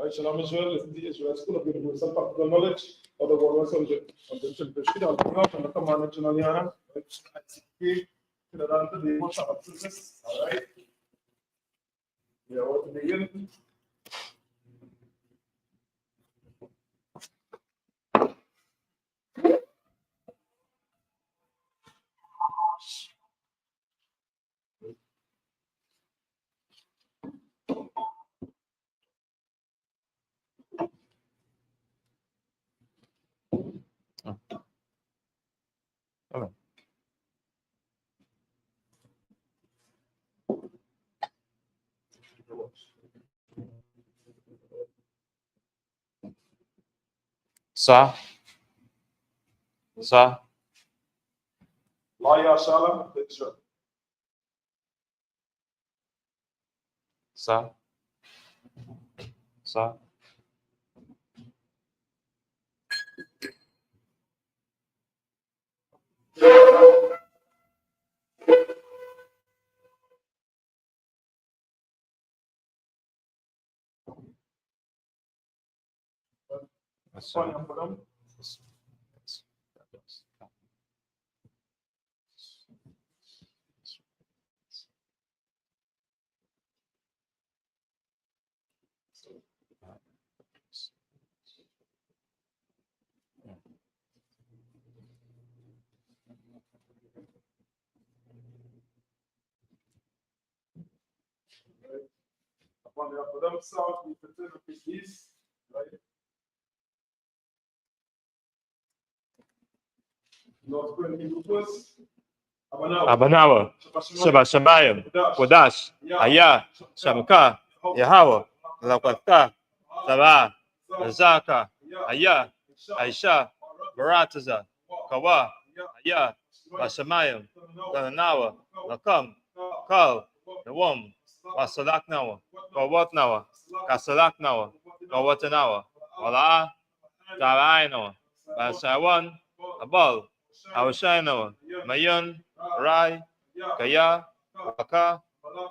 Right, Shalom Israel is the Israel School of Universal Practical Knowledge of the World Soldier. And then to proceed, I'll bring up another command to Naliana. ISUPK, Trinidad Tobago Sabbath service. All right. We are about to begin. Hello. Sir. Laya Shalom, Israel. Sir. Upon the Apodam South, we pretend to be this, right? North Korean Hebrew first. Abanawa. Shabashamayim. Kodash. Aya. Shamka. Yahweh. Lakwata. Sabah. Zaka. Aya. Aisha. Barataza. Kawa. Aya. Bashamayim. Tananawa. Lakam. Kal. Nawam. Wasalaknawa. Kawatnawa. Kasalaknawa. Kawatanawa. Wala. Tarainawa. Basawan. Abal. Awashainawa. Mayan. Rai. Kaya. Waka.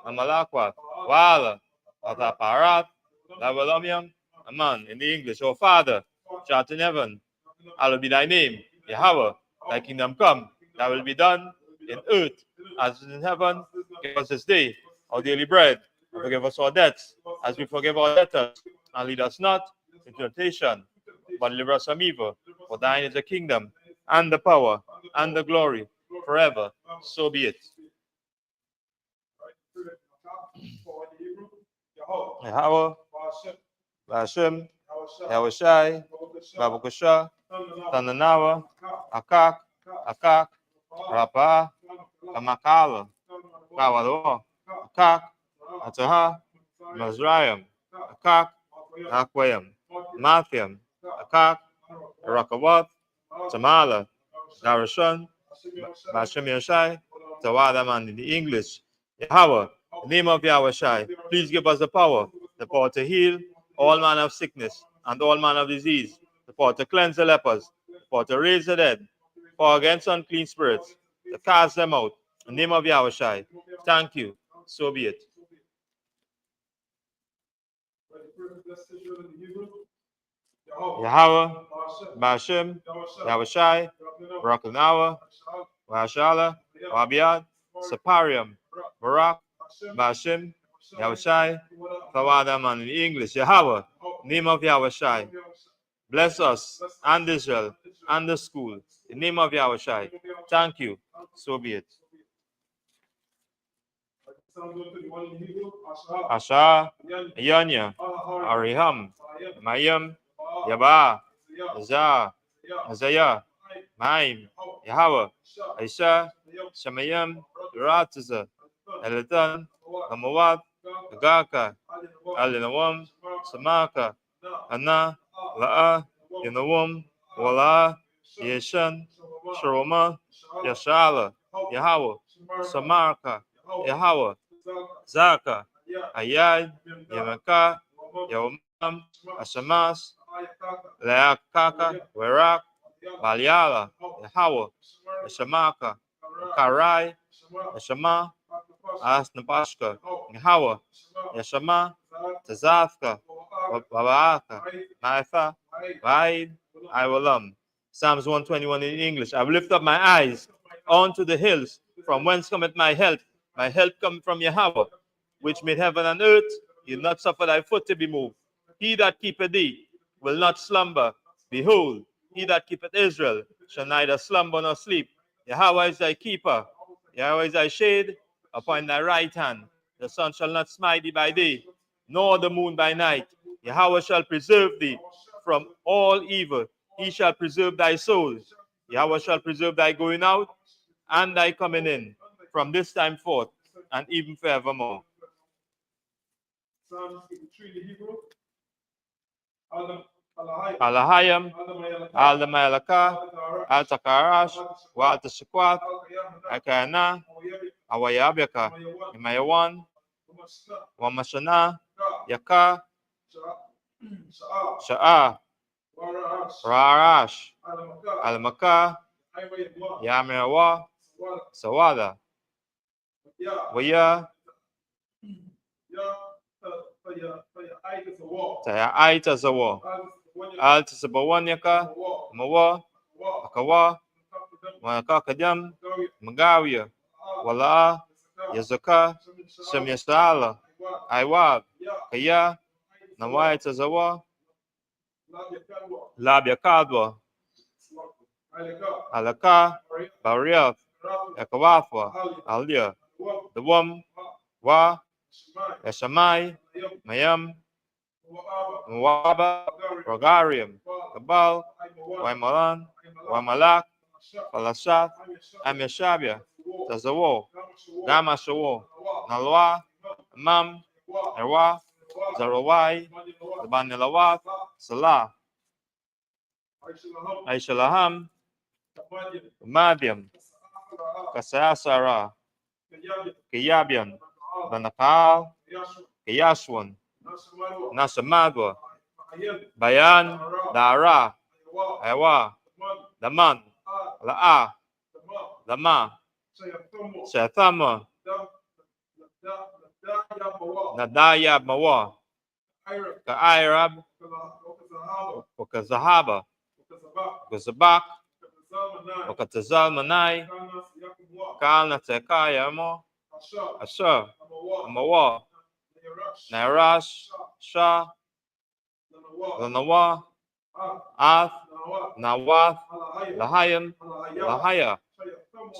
Amalakwat. Wala. Ataparat. Lavalamiam. Aman. In the English, oh Father, which art in heaven, hallowed be thy name. Yahweh, thy kingdom come, thy will be done in earth as in heaven. Give us this day our daily bread, and forgive us our debts, as we forgive our debtors. And lead us not into temptation, but deliver us from evil. For thine is the kingdom, and the power, and the glory, forever. So be it. Yahweh, Hashem, Yahushai, Babakosha, Tananawa, Akak, Rapa, Kamakala, Kawalo, Akak, Ataha, Mazrayam, Akak, Akwayam, Mathiam, Akak, Rakawat, Tamala, Darashan, Bashem Yashai, Tawadaman in the English. Yahweh, in the name of Yahushai, please give us the power to heal all manner of sickness and all manner of disease, the power to cleanse the lepers, the power to raise the dead, power against unclean spirits, to cast them out. In the name of Yahushai, thank you. So be it. Yahweh, Bashem, Yahushai, Barakanawa, Washala, Wabiad, Saparium, Barak, Bashem, Yahushai, Tawadaman in English. Yahweh, name of Yahushai. Bless us and Israel and the school. In the name of Yahushai. Thank you. So be it. Asha, Yanya, Ariham, Mayam, Yaba, Azah, Azaya, Maim, Yahweh, Aisha, Shamayam, Rataza, Elatan, Amawat, Agaka, Alinawam, Samaka, Ana, La'a, Yanawam, Wala, Yeshan, Sharoma, Yashala, Yahweh, Samarka, Yahweh, Zaka, Ayad, Yamaka, Yawam, Ashamas, Leakaka, Werak, Balyala, Yahweh, Shamaka, Karai, Shama, Asnapashka, Yahweh, Yashama, Tazafka, Wabaaka, Maitha, Vaid, I will Psalms 121 in English. I will lift up my eyes unto the hills, from whence cometh my help. My help cometh from Yahweh, which made heaven and earth. He will not suffer thy foot to be moved. He that keepeth thee will not slumber. Behold, he that keepeth Israel shall neither slumber nor sleep. Yahweh is thy keeper. Yahweh is thy shade upon thy right hand. The sun shall not smite thee by day, nor the moon by night. Yahweh shall preserve thee from all evil. He shall preserve thy soul. Yahweh shall preserve thy going out and thy coming in from this time forth and even forevermore. Psalms 83 in the Hebrew. Alahayam, Aldamayalaka, Altakarash, Waltashakwat, Akana, Awayabyaka, Imayawan, Wamashana, Yaka, Sha'a, Rarash, Alamaka, Yamirawa, Sawada, Waya, Taya Aita Zawa, Alta Sabawanyaka, Mawa, Akawa, Wakakadam, Magawia, Wala, Yazaka, Semyasala, Iwab, Kaya, Nawaita Zawa, Labia Kadwa, Alaka, Bariath, Ekawafwa, Alia, the Wum, Wa, Eshamai, Mayam, Mwaba, Rogarium, Kabal, Waimalan, Waimalak, Falashat, Amishabia, Tazawo, Gamashawo, Nalwa, Mam, Erwa, Zarawai, Labanilawat, Salah, Aishalaham, Madiam, Kasasara, Kiyabian, Banakal, Kiyashwan, Nasamadwa, Bayan, Dara, Ewa, Daman, La'a, Lama, Shathama, Nadayab Mawa, Ka'irab, Wakazahaba, Wakazabak, Wakatazal Manai, Kalna Tekaya Mo, Asher, Amawa, Nairash, Shah, Lanawa, Ath, Nawath, Lahayam, Lahaya,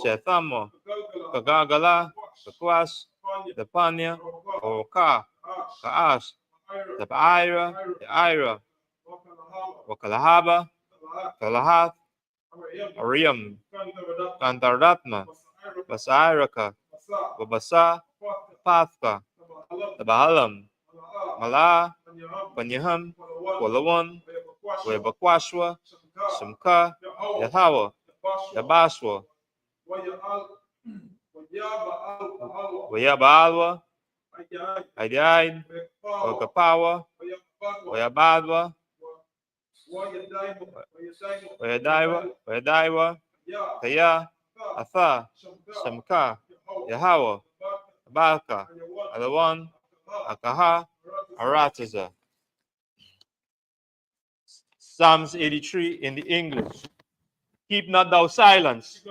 Shethamo, Kagagala, Kakwas, Depanya, Oka, Kaash, Depaira, Ira, Wakalahaba, Kalahath, Ariam, Kantaratma, Basairaka, Babasa, Pathka, Tabahalam, Mala, Panyaham, Walawan, Webakwashwa, Sumka, Yahawah, Yabashwa, Wayabaalwa, Idiad, Wakapawa, Wayabadwa, Wayadaiwa, Kaya, Atha, Shamka, Yahawah, Balka, Alawan, Akaha, Aratiza. Psalms 83 in the English. Keep not thou silence,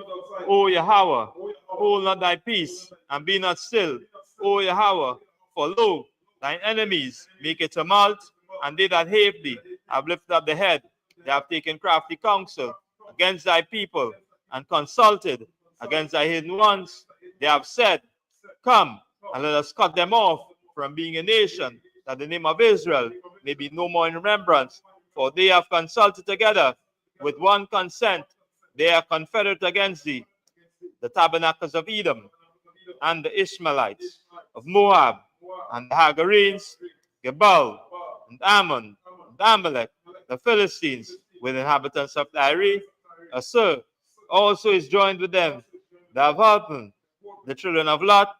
O Yahweh, hold not thy peace, and be not still, O Yahweh, for lo, thine enemies make a tumult, and they that hate thee have lifted up the head. They have taken crafty counsel against thy people, and consulted against thy hidden ones. They have said, come, and let us cut them off from being a nation, that the name of Israel may be no more in remembrance. For they have consulted together with one consent. They are confederate against thee, the tabernacles of Edom, and the Ishmaelites of Moab, and the Hagarenes, Gebal, and Ammon, and Amalek, the Philistines, with inhabitants of Tyre. Assur also is joined with them. The Avalpon, the children of Lot,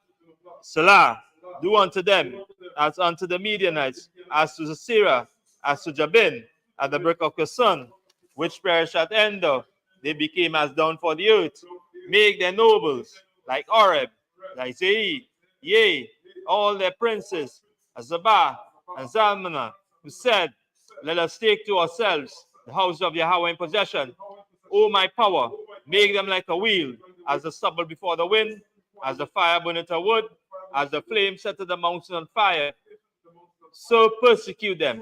Salah, do unto them as unto the Midianites, as to Sisera, as to Jabin, at the brook of Kison, which perished at Endor. They became as down for the earth. Make their nobles like Oreb, like Zeid, yea, all their princes, as Zabah and Zalmunna, who said, let us take to ourselves the house of Yahweh in possession. O my power, make them like a wheel, as the stubble before the wind, as the fire burneth a wood, as the flame setteth the mountain on fire. So persecute them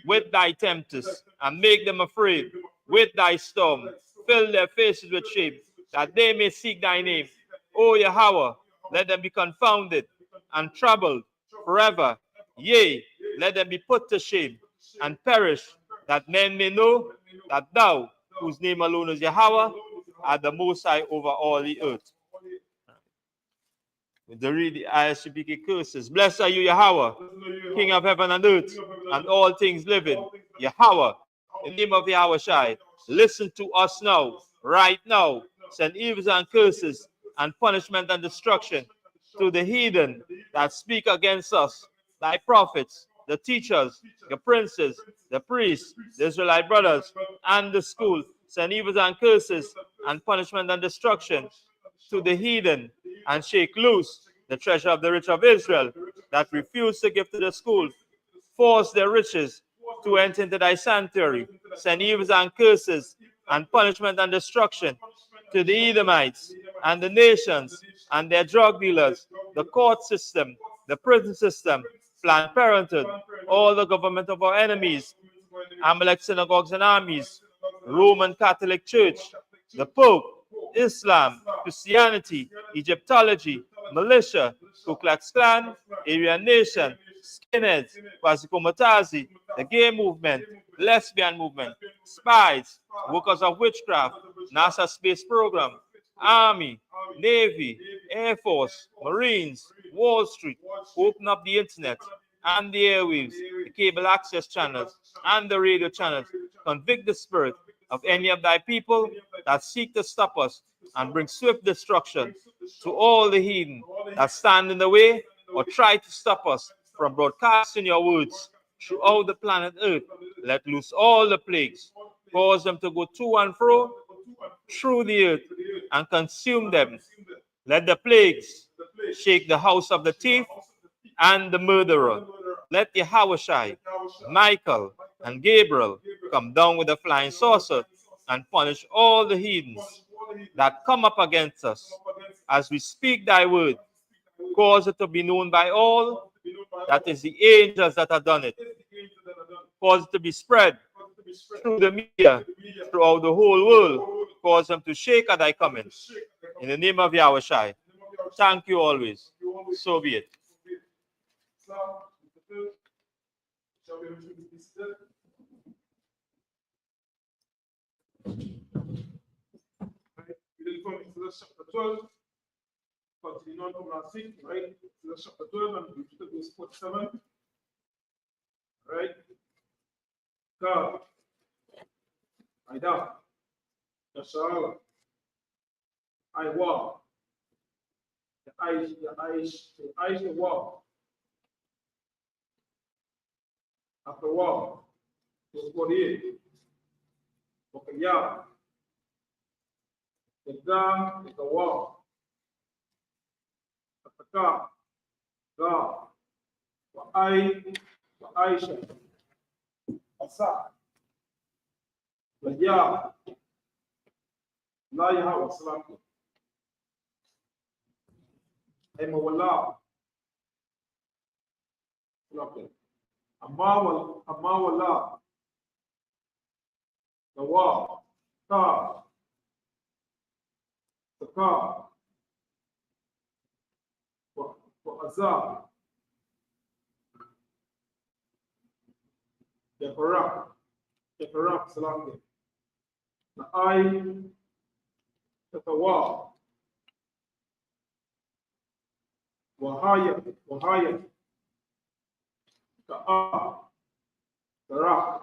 with thy tempests, and make them afraid with thy storm. Fill their faces with shame, that they may seek thy name. O Yahweh, let them be confounded and troubled forever. Yea, let them be put to shame and perish, that men may know that thou, whose name alone is Yahweh, art the Most High over all the earth. To read the ISUPK curses. Blessed are you, Yahweh, King of heaven and earth, and all things living. Yahweh, in the name of Yahweh Shai, listen to us now, right now. Send evils and curses and punishment and destruction to the heathen that speak against us, thy prophets, the teachers, the princes, the priests, the Israelite brothers, and the school. Send evils and curses and punishment and destruction to the heathen, and shake loose the treasure of the rich of Israel that refuse to give to the school. Force their riches to enter into thy sanctuary. Send evils and curses and punishment and destruction to the Edomites and the nations and their drug dealers, the court system, the prison system, Planned Parenthood, all the government of our enemies, Amalek synagogues and armies, Roman Catholic Church, the Pope, Islam, Christianity, Egyptology, militia, Ku Klux Klan, Aryan Nation, skinheads, Kwasi, the gay movement, lesbian movement, spies, workers of witchcraft, NASA space program, Army, Navy, Air Force, Marines, Wall Street, open up the internet and the airwaves, the cable access channels, and the radio channels. Convict the spirit of any of thy people that seek to stop us, and bring swift destruction to all the heathen that stand in the way or try to stop us from broadcasting your words throughout the planet Earth. Let loose all the plagues, cause them to go to and fro through the earth and consume them. Let the plagues shake the house of the thief and the murderer. Let Yahushai, Michael, and Gabriel come down with a flying saucer and punish all the heathens that come up against us. As we speak thy word, cause it to be known by all that is the angels that have done it. Cause it to be spread through the media, throughout the whole world. Cause them to shake at thy coming. In the name of Yahushai. Thank you always. So be it. Reading from Exodus chapter 12, continuing on from last week, right? Exodus chapter 12 and we to verse 47. Right? God, Ida, Yashara, I walk. The eyes, the walk. After walk, verse 48. Okay, yeah. The God is the wall. At the God, the Aisha, Asa, the Yah, La Yahweh Salam, Emawala, Amawala, the wall, Ka, the car, for Azar, the Karak, Salam, the eye, the wall, Wahaya, the Rak,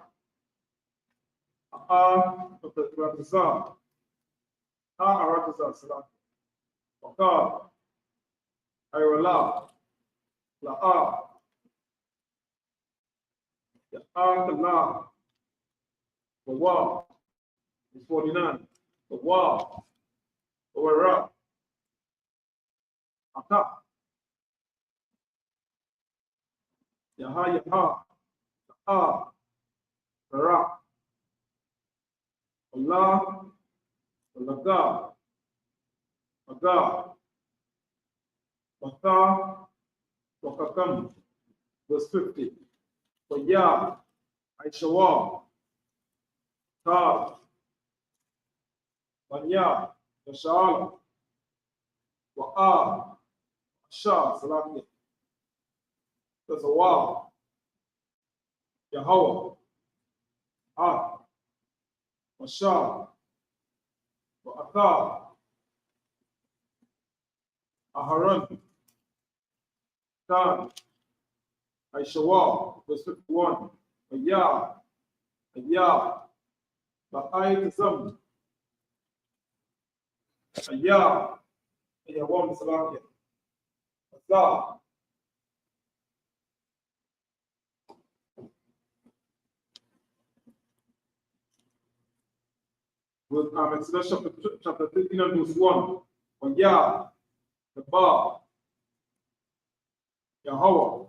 the Ratazar, Aratazar, Salam, Wakar, Ayrola, La, the La, the wall, is 49, the wall, the Wara, Ata, Yaha, A, Ra, Allah, Laga, Aga, Bata, Wakakam. Verse 50. Waya, Aishawa, Ta, Banya, Yashal, Wa'a, Asha, Salaki. There's a Wa, Yahweh, Ah, Masha, Wa'ata, Aharon, Tan, Aishawa, verse 51. Aya, Aya, Ba'ay Tazam, Aya, Ayawam Salaki, Asa, with Exodus chapter 13 and verse 1. Aya, the Ba, Yahweh,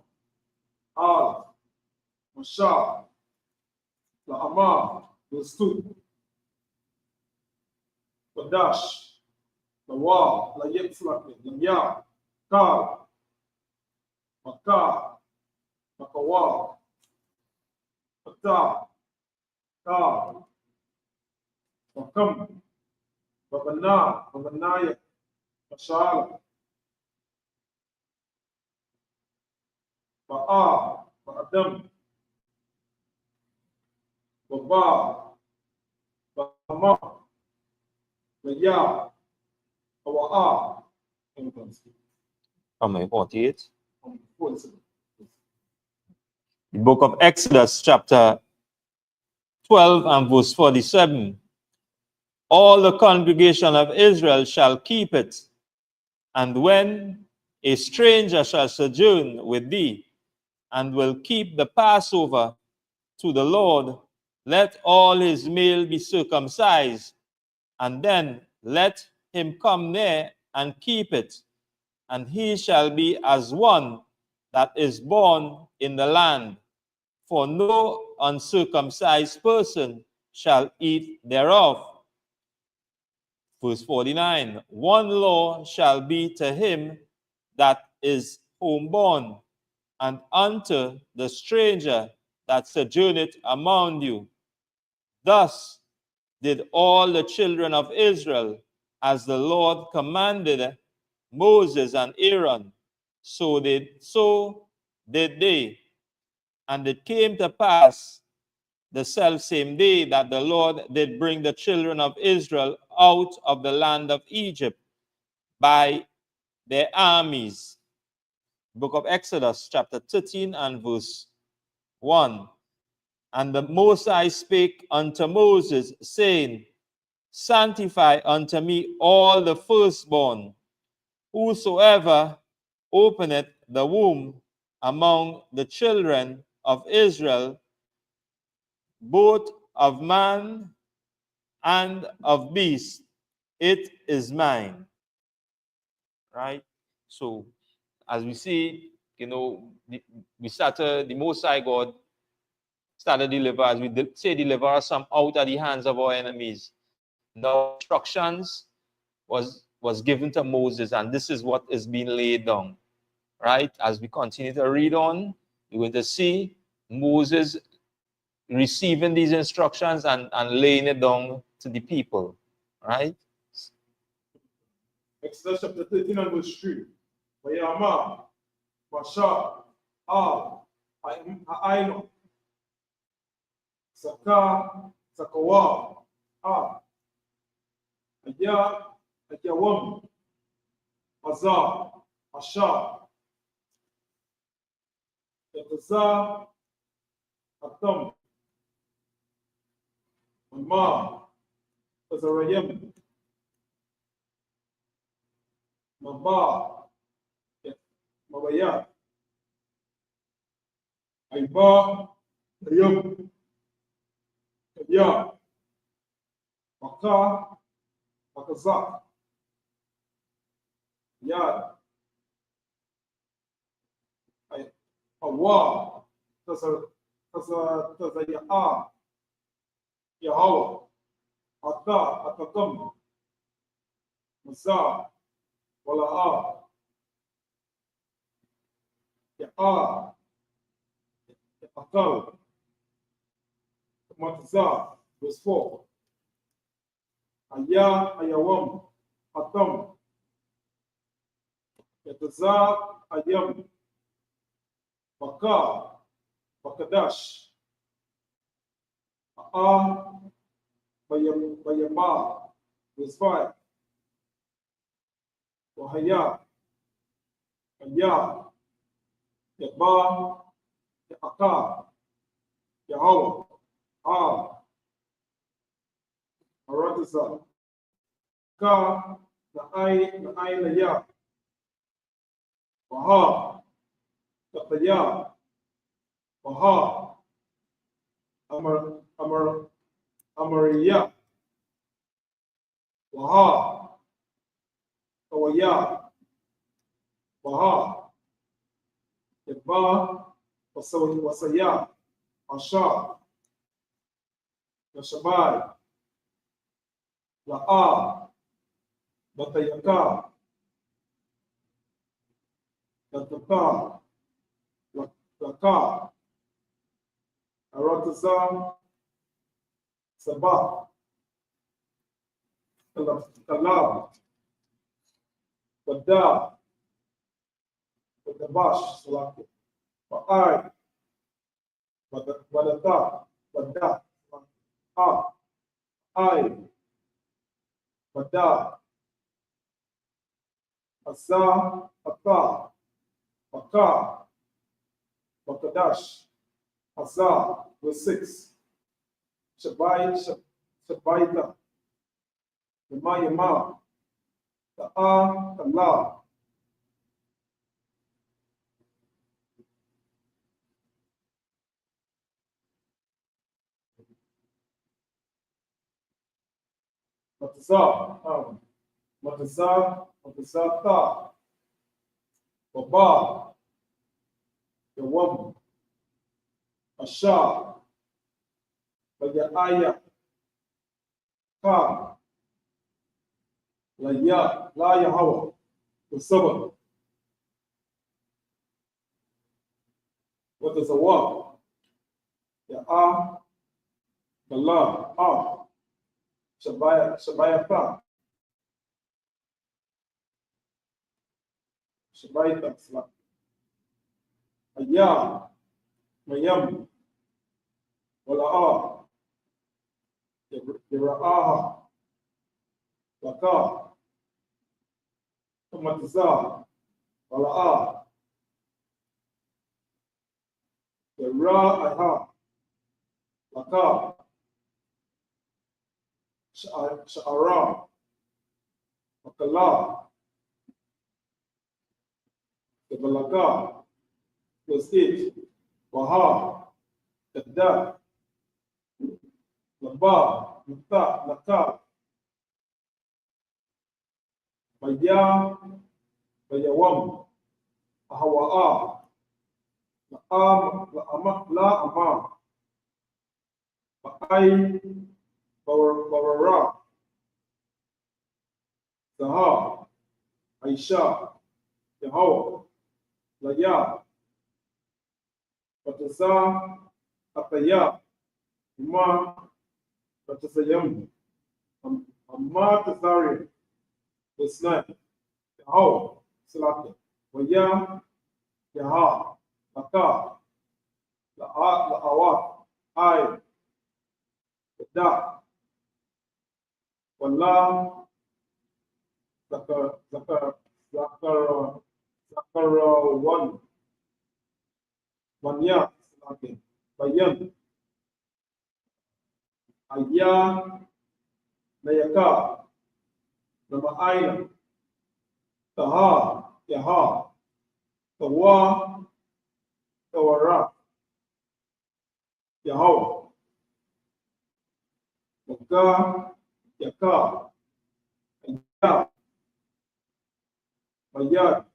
Al, Masha, La'amah, verse 2. Wadash, Lawa, Layetzlaki, Laya, Kal, Maka, Makawa, Mata, Kal, Makam, Babana, Babanaya, Mashal, Ba'a, Ba'adam, Baba, Bama, Laya, Bawa'a, From 48. The book of Exodus, chapter 12 and verse 47. All the congregation of Israel shall keep it, and when a stranger shall sojourn with thee, and will keep the Passover to the Lord, let all his male be circumcised, and then let him come near and keep it, and he shall be as one that is born in the land. For no uncircumcised person shall eat thereof. Verse 49, one law shall be to him that is homeborn, and unto the stranger that sojourneth among you. Thus did all the children of Israel, as the Lord commanded Moses and Aaron, so did they. And it came to pass the selfsame day that the Lord did bring the children of Israel out of the land of Egypt by their armies. Book of Exodus, chapter 13 and verse 1. And the Most High spake unto Moses, saying, sanctify unto me all the firstborn, whosoever openeth the womb among the children of Israel, both of man and of beast, it is mine. Right? So, as we see, we started, the Most High God started deliver, as we say, deliver us from out of the hands of our enemies. Now, instructions was given to Moses, and this is what is being laid down. Right? As we continue to read on, you're going to see Moses receiving these instructions and laying it down to the people. Right? Exodus chapter 13 and verse 3. Vayama, Masha, Al, Ha'aino, Saka, Sakawa, Aya, Ayawam, Azar, Asha, Yataza, Atam, Ma, Azarayam, Maba, Mabaya, Aiba, Ayam, Kaya, Maka, Makazak, Yad, Awa, Tazaya'a, Yahweh, Ata, Atatam, Masa, Wala'a, Ya'a, Atal, Matza, verse 4. Aya, Ayawam, Atam, Yataza, Ayam, Baka, Bakadash, A'a, Bayama, verse 5. Wahaya, Aya, Yaba, Yaka, Yahweh, Aratiza, Ka, Naya, Waha, Tataya, Waha, Amariya, Waha, Kawaya, Waha, Yaba, Wasaya, Asha, Yashabai, La'a, Batayaka, Lataka, Laka, Arataza, Sabbath, Kalab, Wada, Wadabash, Salaki, Wa'ai, Wadata, Wada, Ai, Wada, Asa, Ata, Baka, Bakadash, Asa, verse 6. Shabaita, Yama, Ta'a, Kala, Matazata, Baba, Yawam, Asha, Bayaya, Ka, La Yahweh, the Sabbath. What is a walk? Ya'a, Gala, Shabayata, Shabaita, Aya, Mayam, Wala'a, Yera'aha, Laka, Matiza, Wala'a, Yera'aha, Laka, Sha'ara, Makala, Balaka, verse 8. Waha, Kadda, Laba, Laka, Baya, Bayawam, Ahawa'a, La'ama, Ba'ai, Bawara, Zaha, Aisha, Yahweh, Laya, Bataza, Ataya, Ima, Batasayam, Amma Tazari, verse 9. Yahweh, Salaki, Waya, Yaha, Laka, La'awat, Ai, Da, Wala, Zakar, Manya, Bayan, Aya, Nayaka, Nama Aina, Taha, Yaha, Tawa, Tawara, Yahweh, Maka, Yaka, Aya, Bayad,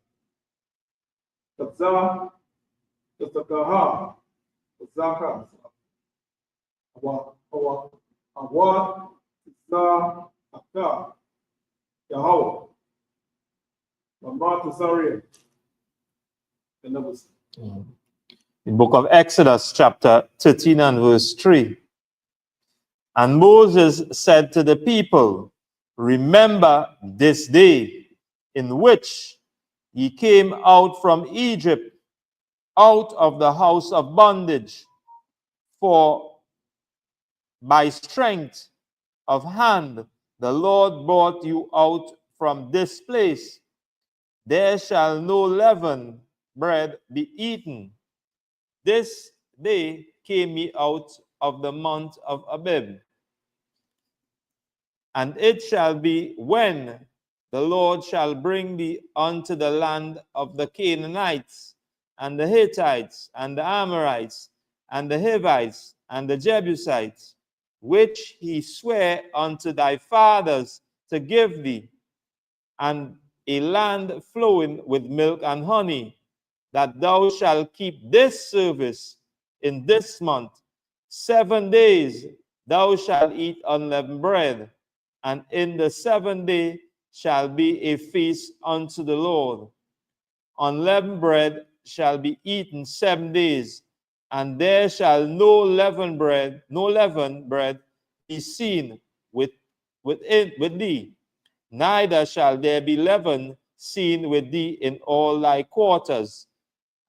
Taza, Tatakaha, Zaka, Awad, Zaka, Yahweh, Mama Tazarian, and that was. The book of Exodus, chapter 13 and verse 3. And Moses said to the people, remember this day in which ye came out from Egypt, out of the house of bondage, for by strength of hand the Lord brought you out from this place. There shall no leavened bread be eaten. This day came ye out of the mount of Abib. And it shall be when the Lord shall bring thee unto the land of the Canaanites, and the Hittites, and the Amorites, and the Hivites, and the Jebusites, which he sware unto thy fathers to give thee, and a land flowing with milk and honey, that thou shalt keep this service in this month. 7 days thou shalt eat unleavened bread, and in the 7th day shall be a feast unto the Lord. Unleavened bread shall be eaten 7 days, and there shall no leavened bread be seen with thee, neither shall there be leaven seen with thee in all thy quarters.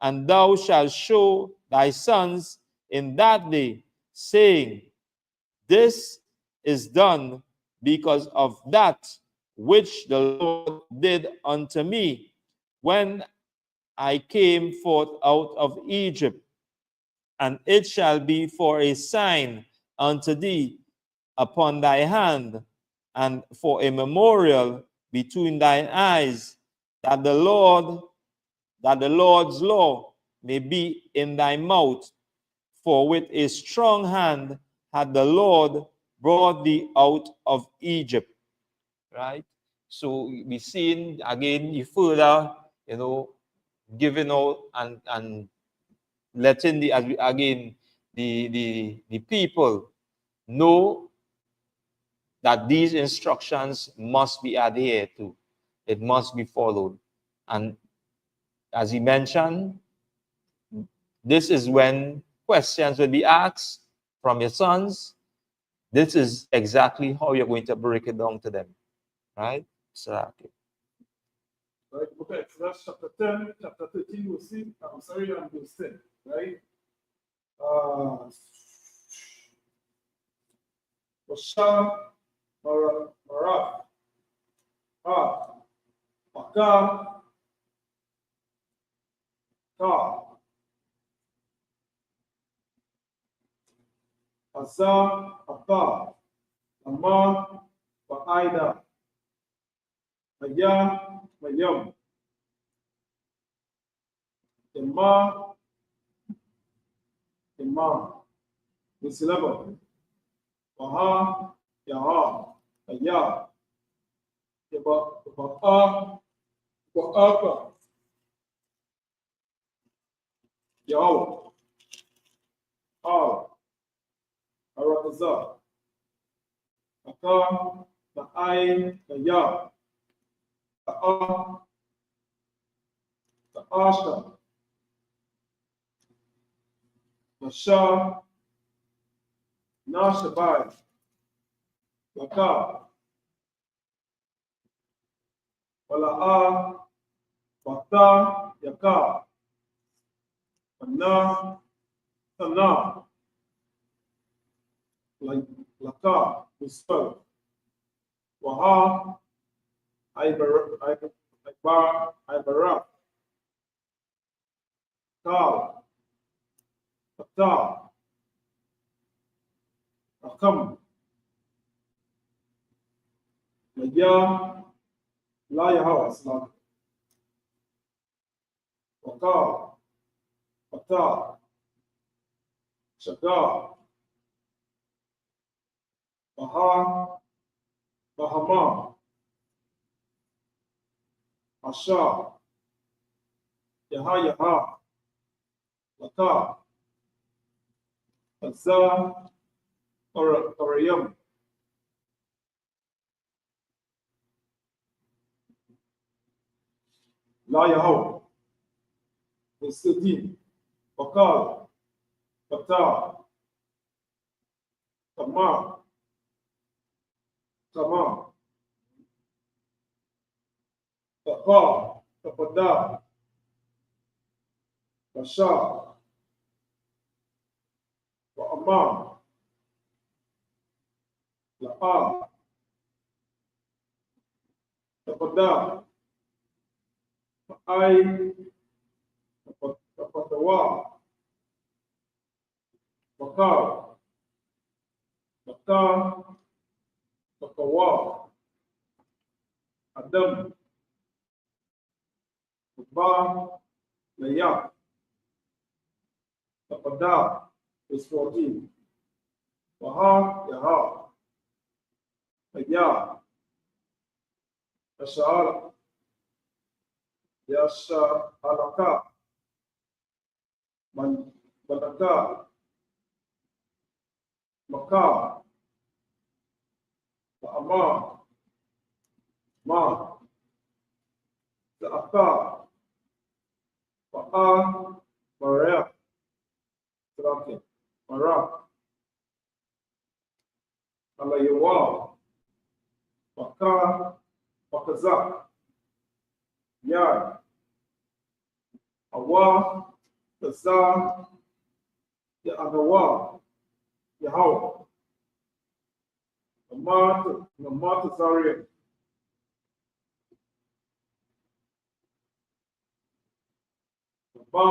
And thou shalt show thy sons in that day, saying, this is done because of that which the Lord did unto me when I came forth out of Egypt. And it shall be for a sign unto thee upon thy hand, and for a memorial between thine eyes, that the Lord's law may be in thy mouth. For with a strong hand had the Lord brought thee out of Egypt. Right? So we seen again, you further, giving out and letting the people know that these instructions must be adhered to. It must be followed. And as he mentioned, this is when questions will be asked from your sons. This is exactly how you're going to break it down to them. Right? So, okay. Right, okay, so that's chapter 10, chapter 13, we'll see, I'm sorry, I'm verse 10, right? Basha, Marak, Maka, Ka, Asa, Apa, Ama, Ba'aida, Maya, Mayam, Ima, Misilaba, Baha, Yaha, Aya, Ba'a, Ba'aka, Yahweh, Arakaza, Aka, Na'ai, Naya, Ta'asha, Nasha, Nashabai, Laka, Wala'a, Bata, Yaka, Ana, Sana, Laka, Muspel, Waha, Ibara, Kal, Pata, Akam, Maya, Laya House, Waka, Pata, Shaga, Baha, Bahama, Asha, Yaha, Laka, Azza Arayam. La Yahweh. Sitin. Bakal. Fatah. Tamar. Tamar. Taqar. Tapada. Bashar. Wa'amar. La'ar. Tapada. Ma'ai. Tapadawa. Bakar. Bakar. Takawa. Adam. Ba. Layak. Tapada is 14. Baha, Yaha. Aya. Ashara. Yasha Alaka. Manaka. Maka. Ma'ama. Ma. Za'aka. Ma'a. Maria. Terakhir. Mara. Alayawa. Maka. Makazak. Yad. Awa. Tazah. Ya'agawa. Yahweh. Namat Zaria. Ba.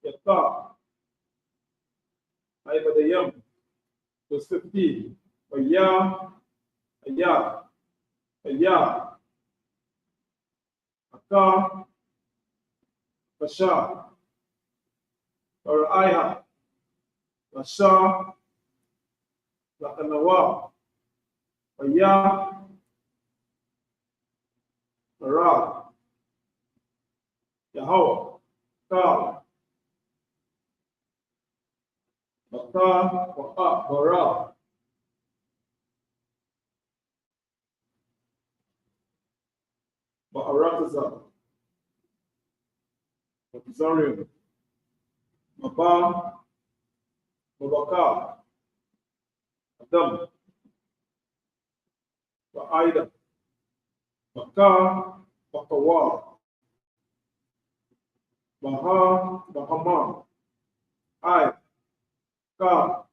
Yata. Aibadayam. Verse 15. Aya. Aya. Aya. Aka. Basha. Araiha. Basha. Lakanawa. Aya. Ara. Yahweh. Ka. Baka. Wa'a. Bara. Ba'arataza. Zarium. Maba. Mabaka. Adam. Ba'aida. Baka. Bakawa. Baha. Bahama. Ai. Ka.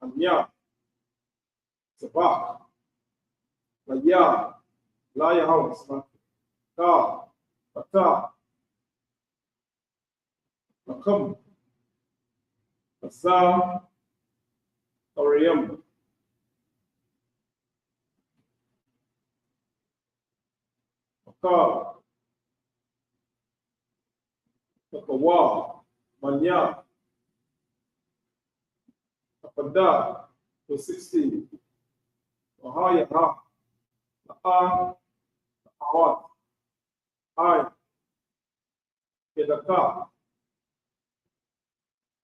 Anya. Sabbath. Laya. Laya house. Ka. Bata. Makam. Asa. Arayam. Maka. Takawa. Manya. Tapada. Verse 16. Wahaya ha. Na'a. Awat. Ai. Kedaka.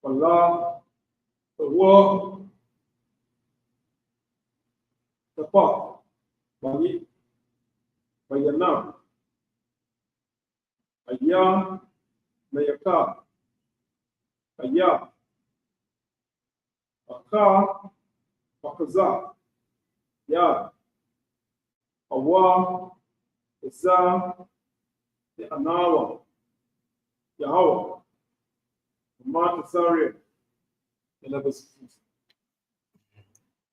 Wala. Tawa. Tapak. Bani. Bayana. Aya. Mayaka. Aya. Aka. Makaza. Ya. Awa. Isa. Anawa. Yahweh. Matasaria. The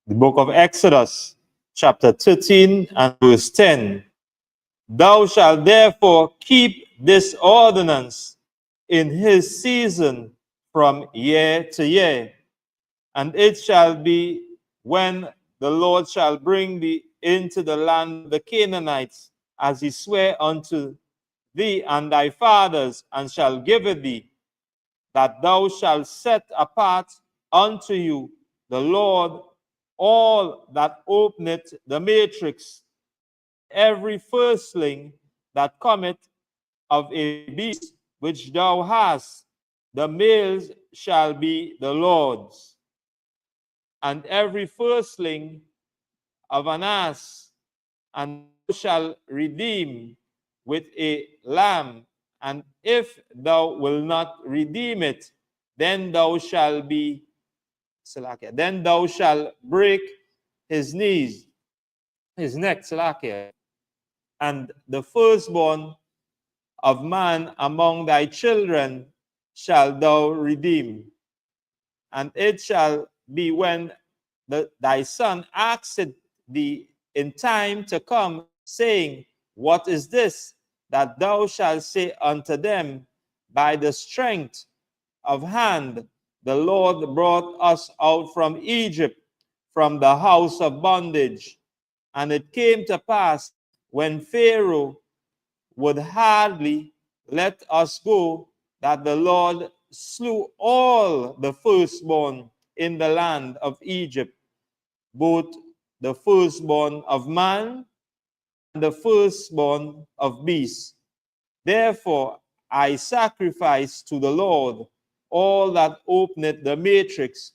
book of Exodus, chapter 13 and verse 10. Thou shalt therefore keep this ordinance in his season from year to year. And it shall be when the Lord shall bring thee into the land of the Canaanites, as he sware unto thee and thy fathers, and shall give it thee, that thou shalt set apart unto you the Lord all that openeth the matrix, every firstling that cometh of a beast which thou hast, the males shall be the Lord's. and every firstling of an ass, and thou shalt redeem with a lamb. And if thou wilt not redeem it, then thou shalt be then thou shalt break his knees, his neck, and the firstborn of man among thy children shalt thou redeem. And it shall be when thy son asketh thee in time to come, saying, What is this? That thou shalt say unto them, By the strength of hand the Lord brought us out from Egypt, from the house of bondage. And it came to pass, when Pharaoh would hardly let us go, that the Lord slew all the firstborn in the land of Egypt, both the firstborn of man and the firstborn of beasts. Therefore I sacrifice to the Lord all that openeth the matrix,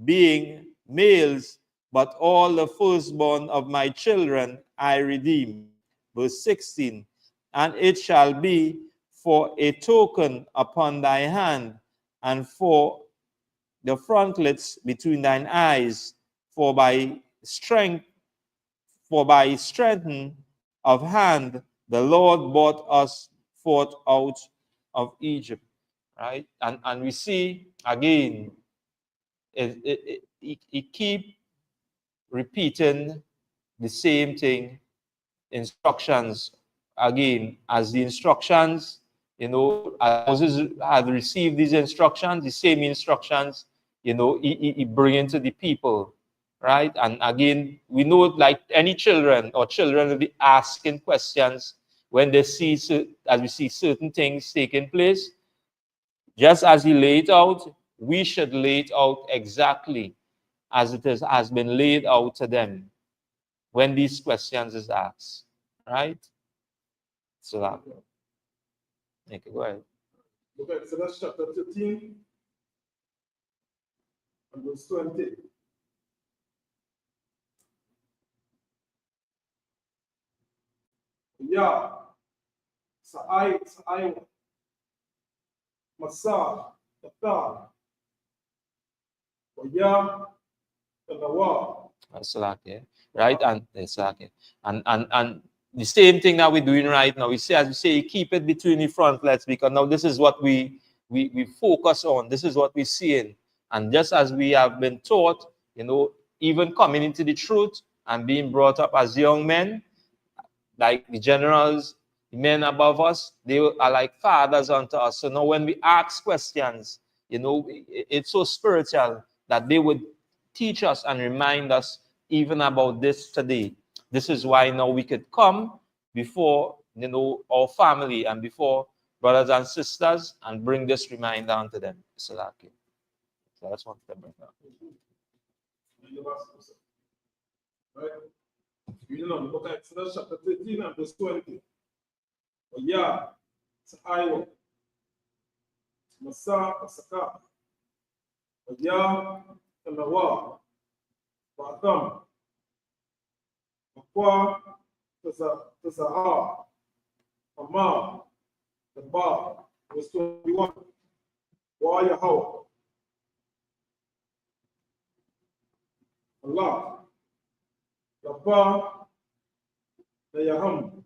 being males, but all the firstborn of my children I redeem. Verse 16, and it shall be for a token upon thy hand, and for the frontlets between thine eyes, for by strength of hand the Lord brought us forth out of Egypt. Right? And we see again, it keep repeating the same thing, instructions again, as the instructions, as Moses had received these instructions, the same instructions, he bring into the people, right? And again, we know, like any children will be asking questions when they see, as we see certain things taking place. Just as he laid out, we should lay it out exactly as has been laid out to them when these questions is asked, right? So that, okay, go ahead. Look at Exodus chapter 13 and verse 20. Ya, sa ay, masa, tata, ya, talawa. Right? And and the same thing that we're doing right now. We say, as we say, keep it between the frontlets, because now this is what we focus on. This is what we're seeing. And just as we have been taught, even coming into the truth and being brought up as young men, like the generals, the men above us, they are like fathers unto us. So now when we ask questions, it's so spiritual that they would teach us and remind us even about this today. This is why now we could come before, our family and before brothers and sisters and bring this reminder unto them. So that's one thing. Right? Reading on the book of Exodus chapter 13 and verse 20. Ya, sa ay, masa, masaka, ya, talawa, Batam, Aqua, Tazaha, Ama, the Ba, verse 21. Wayahaw, Allah, the Ba, the Yaham,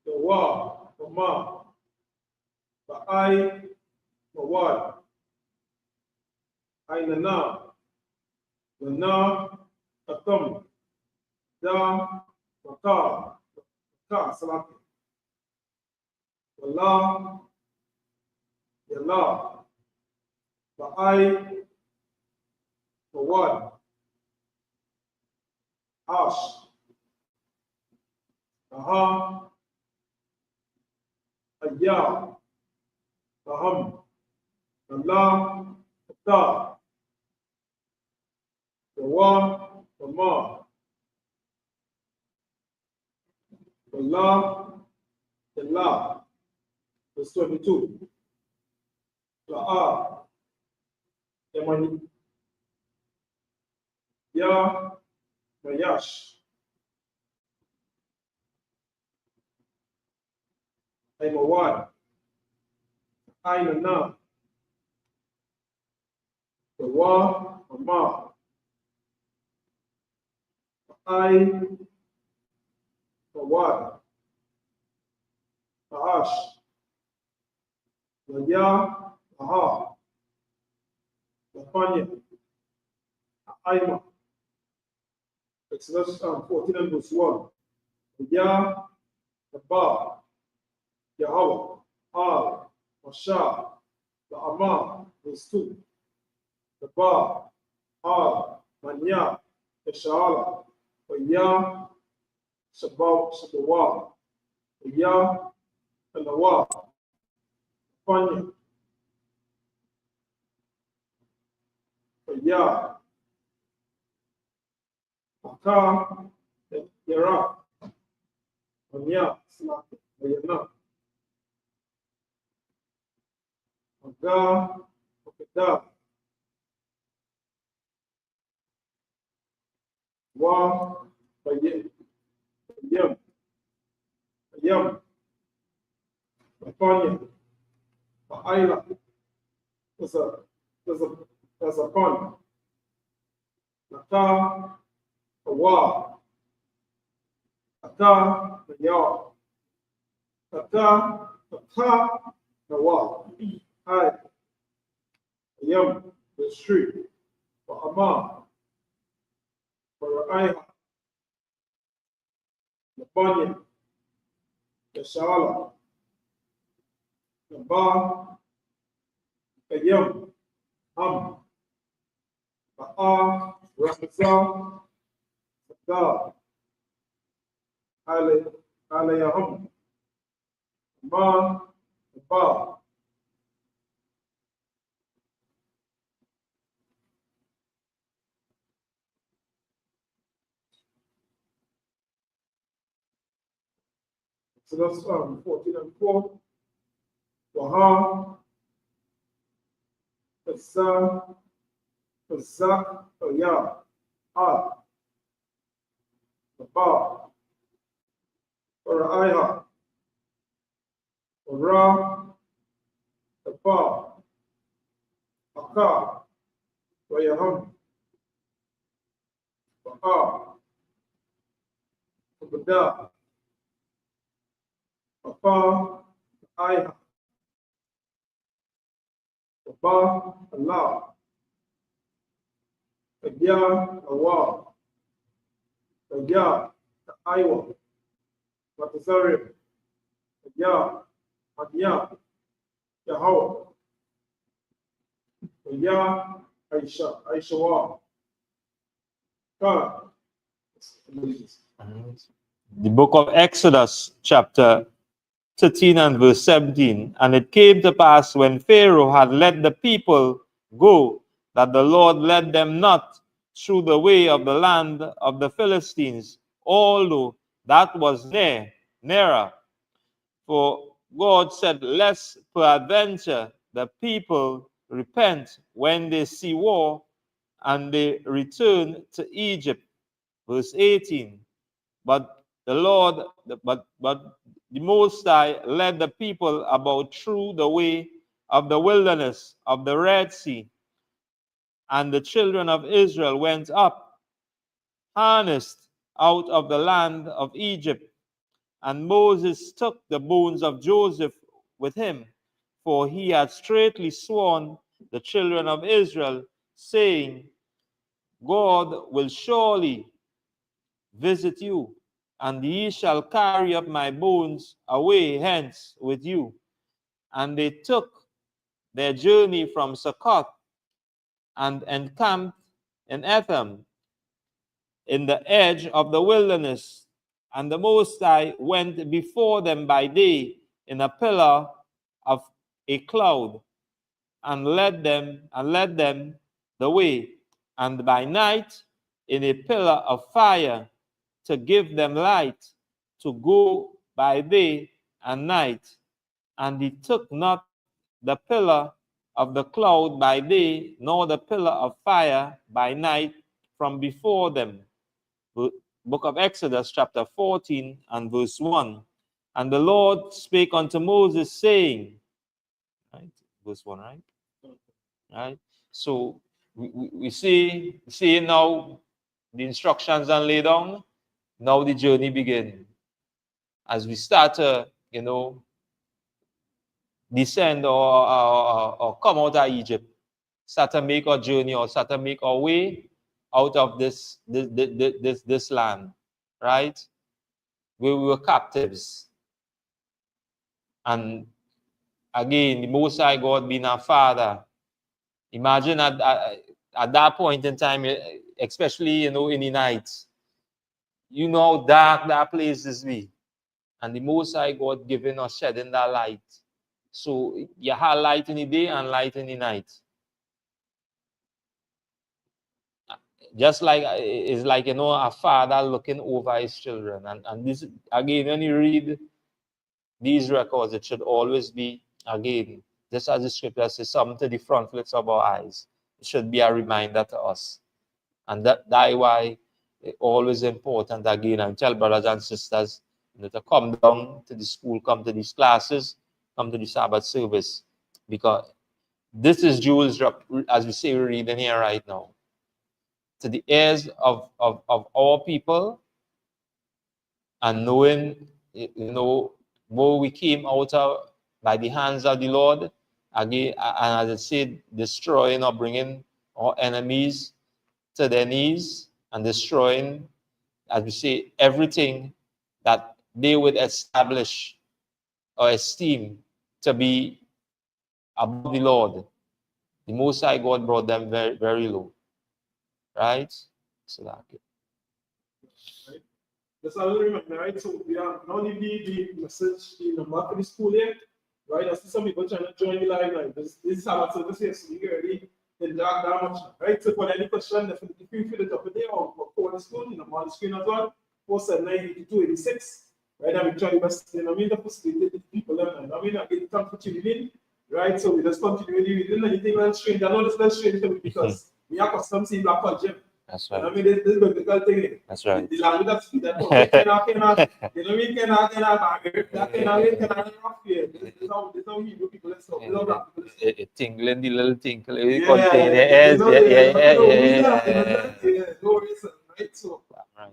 the Wa, the Ma, the I, the Wad, I Nana, the Na, the Thumb, Da, the Ka, Salaki, the La, the La, the I, the Wad, Ash, the Ha, the Ya, the Hum, the La, the Ta, the Wa, the Ma, the La, verse 22, the Yamani, Ya, Mayash, Aimawad, Ainana, Wa, Mama, I, Mawad, Ash, Maya, Aha, Lapanya, Aima. Exodus 14 and verse 1. Ya, Ba, Yahweh, Al, Masha, the Amah, verse 2. The Ba, Al, Manya, the Shala, the Ya, Shabawa, the Ya, the Nawa, Panya, the Ya, Aka, the Yara, Manya, the Yana, Aga, Okeda, Wa, Bayem, Yam, Panya, Aila, there's a pun. Nata, Awa, Ata, Naya, Ata, Nawa, Hai, Yam, the street, Ama, Aiha, the Panya, the Shala, the Ba, Yam, Ba'a, Ramazan, Da, Alayaham, Ma, Ba. So that's 14 and 4. Waha, Asa, Azak, Ya, Ha, Ba, Aiha, Ra, Ba, Aka, Rayaham, Ba'a, Bada, Papa, Aiha, Baba, Allah, Ya, Awa, Ya, Aiwa, Matazari, Ya, Anya, Yahweh, Ya, Aisha, Aishawa, Ka. The book of Exodus, chapter 13 and verse 17. And it came to pass when Pharaoh had let the people go, that the Lord led them not through the way of the land of the Philistines, although that was nearer. For God said, lest peradventure the people repent when they see war, and they return to Egypt. Verse 18. But the Most High led the people about through the way of the wilderness of the Red Sea, and the children of Israel went up, harnessed out of the land of Egypt. And Moses took the bones of Joseph with him, for he had straitly sworn the children of Israel, saying, God will surely visit you, and ye shall carry up my bones away hence with you. And they took their journey from Succoth and encamped in Etham, in the edge of the wilderness. And the Most High went before them by day in a pillar of a cloud, and led them the way, and by night in a pillar of fire, to give them light, to go by day and night. And he took not the pillar of the cloud by day, nor the pillar of fire by night from before them. Book of Exodus, chapter 14 and verse 1. And the Lord spake unto Moses, saying, right? Verse 1, right? Right? So we see now the instructions are laid down. Now the journey begins. As we start to, descend or come out of Egypt, start to make our journey or start to make our way out of this land, right? Where we were captives. And again, the Most High God being our Father. Imagine at that point in time, especially, in the night, how dark that places be. And the Most High God giving us, shedding that light. So you have light in the day and light in the night. Just like, it's like, a father looking over his children. And this, again, when you read these records, it should always be, again, just as the scripture says, something to the frontlets of our eyes. It should be a reminder to us. And that's why it's always important, again, and tell brothers and sisters, to come down to the school, come to these classes, come to the Sabbath service. Because this is Jules, as we say, we're reading here right now. To the ears of our people, and knowing, where we came out of by the hands of the Lord, again, and as I said, destroying or bringing our enemies to their knees and destroying, as we say, everything that they would establish or esteem to be above the Lord. The Most High God brought them very, very low. Right? So that. Right? That's all remember, right? So we are not only the message in the market school here, right? I see some people trying to join the line, right? This is Sabbath service here, so you get ready in dark that much, right? So for any question, definitely feel free to drop it there or call the school, on the screen as well. 479-8286, right? I'm trying to to facilitate the people, I get time for tuning in, right? So we just continue reading anything else strange. I know this is strange to me because we are custom seeing black culture. That's right. This is biblical thing. That's right. The language that's that cannot, cannot fear. This is how Hebrew people and stuff. It tingling, the little tinkle, it Yeah, contain the airs. No reason, right? So,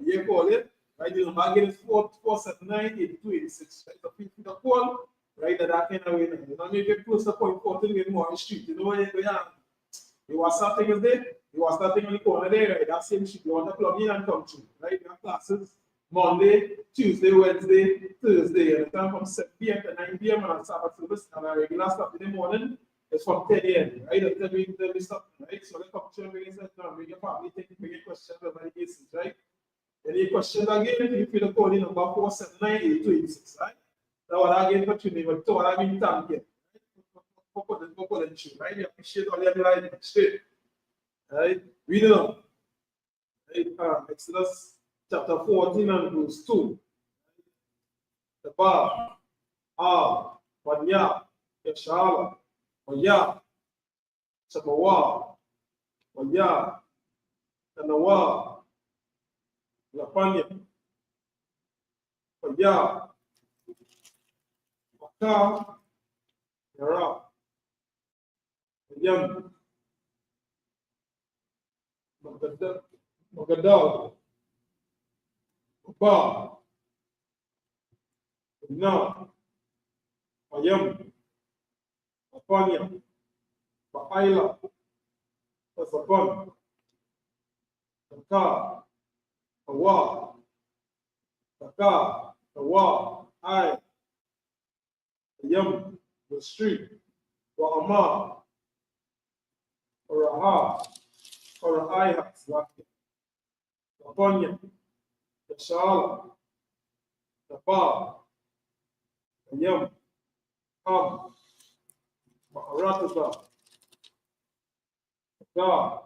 yeah, call it. Right, the number again is 479-8286. Right, so feel free to call. Right, that kind of way. Maybe close to point 14 in Morris Street. Where you are. You was starting is there. You was starting on the corner there, right? That same shit. You want to plug in and come through, right? You have classes Monday, Tuesday, Wednesday, Thursday. And the time from 7 p.m. to 9 p.m. on Sabbath service, and our regular stuff in the morning is from 10 a.m. Right? Until we stop, right? So let's come to bring your family, take your questions about the cases, right? Any questions again? If you feel call in number 479-8286, right? That was again for tuning, but to what I mean, thank you. Right? We appreciate all your life straight. Right? Read it on. Right? Exodus chapter 14 and verse 2. The bar, Wanya, Yashala, Wanya, Sabawa, Wanya, Tanawa, Lapanya, Wanya, Waka, Yara. Yam, Magadal, Ba, Na, Ayam, Apanya, Baaila, Pasapan, Taka, Awa, Taka, Awa, I, Ayam, the street, Wa'ama, Oraha, Orahaya, Apanya, the Shala, the Ba, the Yam, Ham, Maharatata, Ga,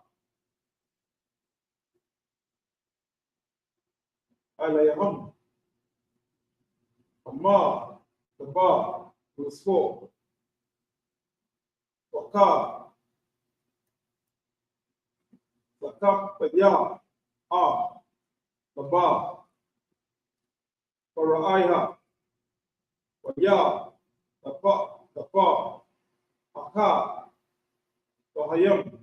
Alayaham, Amma, the Ba, verse 4, Zakah, Zakah, Paya, Baba, Paraiha, Paya, Tapa, Aka, Pahayam,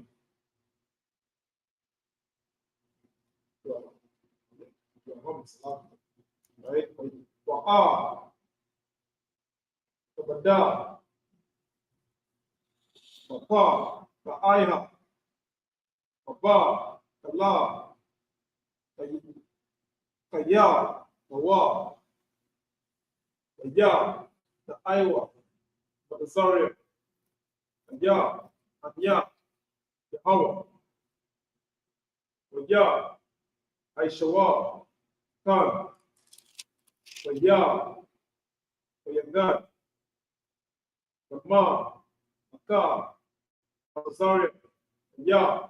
right? Wa'a, Kabada, Papa, Ka'aiha, Papa, Kala, Kaya, Mawa, Kaya, the Iowa, the Zaria, Kaya, Anya, the Hawa, Kaya, Aishawa, Khan, Kaya, Kayangat, Kama, Aka, Zaria, Kaya,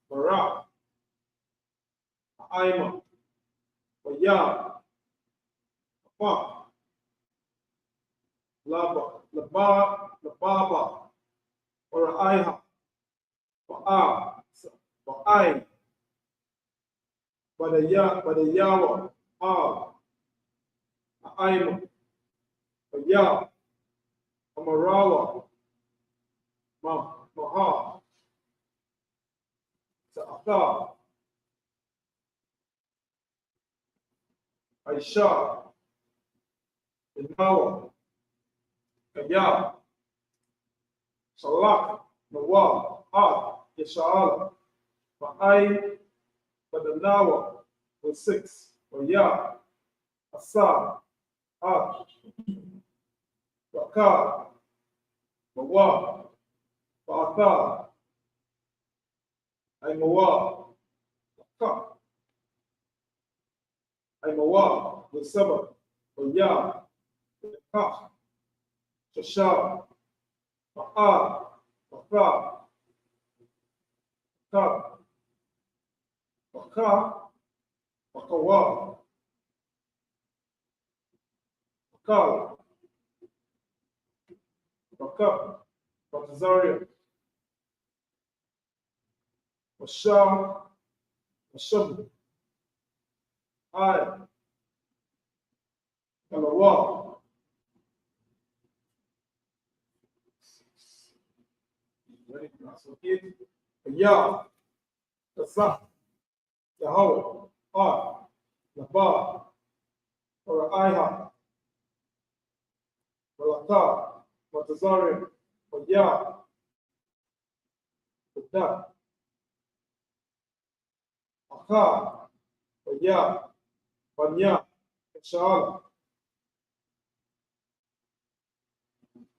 Barak, Aima, Kaya, Apa, Lababa, or Aiha, Ba'ai, Badayawa, Aima, Baya, Amarawa, Maha, Sa'aka, Aisha, Inawa, Kaya, Salak, Nawa, Yasha'ala, Ba'ai, Badanawa, was 6, Baya, Asa, Baka, Mawa, Ba'ata, Aimawa, Baka, Aimawa, was 7, Baya, Kah, Shasha, Ba'a, Baka, Baka, Baka, Bakawa, Bakal, Baka, Bakazaria, Basha, Basham, Ai, Kalawa, Ya, Kasa, Yahweh, Naba, Aiha, Balata, Matazari, Baya, Buddha, Aka, Baya, Banya, Shal,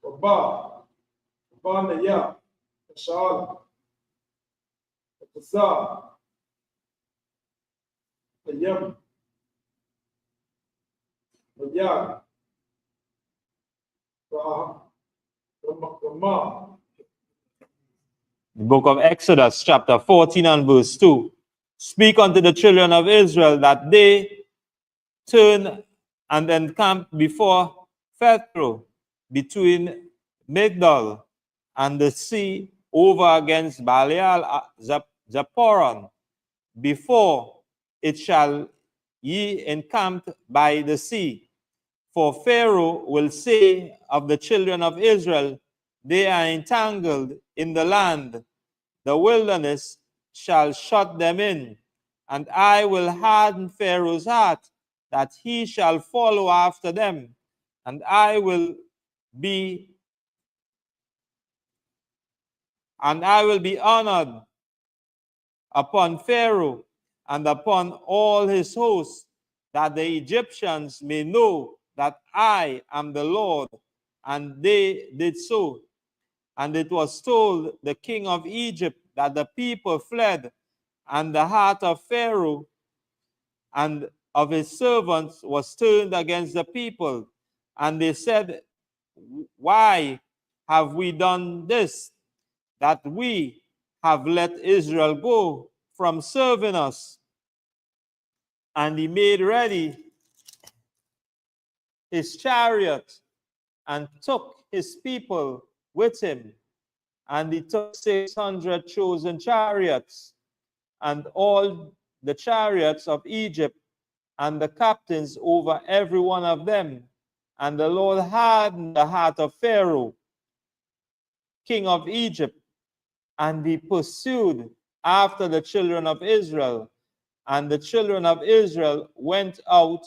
Baba, Banaya, Shal, Kaza, Ayam, Baya, Rama, The book of Exodus, chapter 14 and verse 2. Speak unto the children of Israel that they turn and encamp before Pharaoh between Migdol and the sea over against Baal Zapporon. Before it shall ye encamped by the sea. For Pharaoh will say of the children of Israel, they are entangled in the land. The wilderness shall shut them in, and I will harden Pharaoh's heart, that he shall follow after them, and I will be honored upon Pharaoh and upon all his hosts, that the Egyptians may know that I am the Lord. And they did so. And it was told the king of Egypt that the people fled, and the heart of Pharaoh and of his servants was turned against the people. And they said, why have we done this, that we have let Israel go from serving us? And he made ready his chariot and took his people with him. And he took 600 chosen chariots, and all the chariots of Egypt, and the captains over every one of them. And the Lord hardened the heart of Pharaoh, king of Egypt, and he pursued after the children of Israel. And the children of Israel went out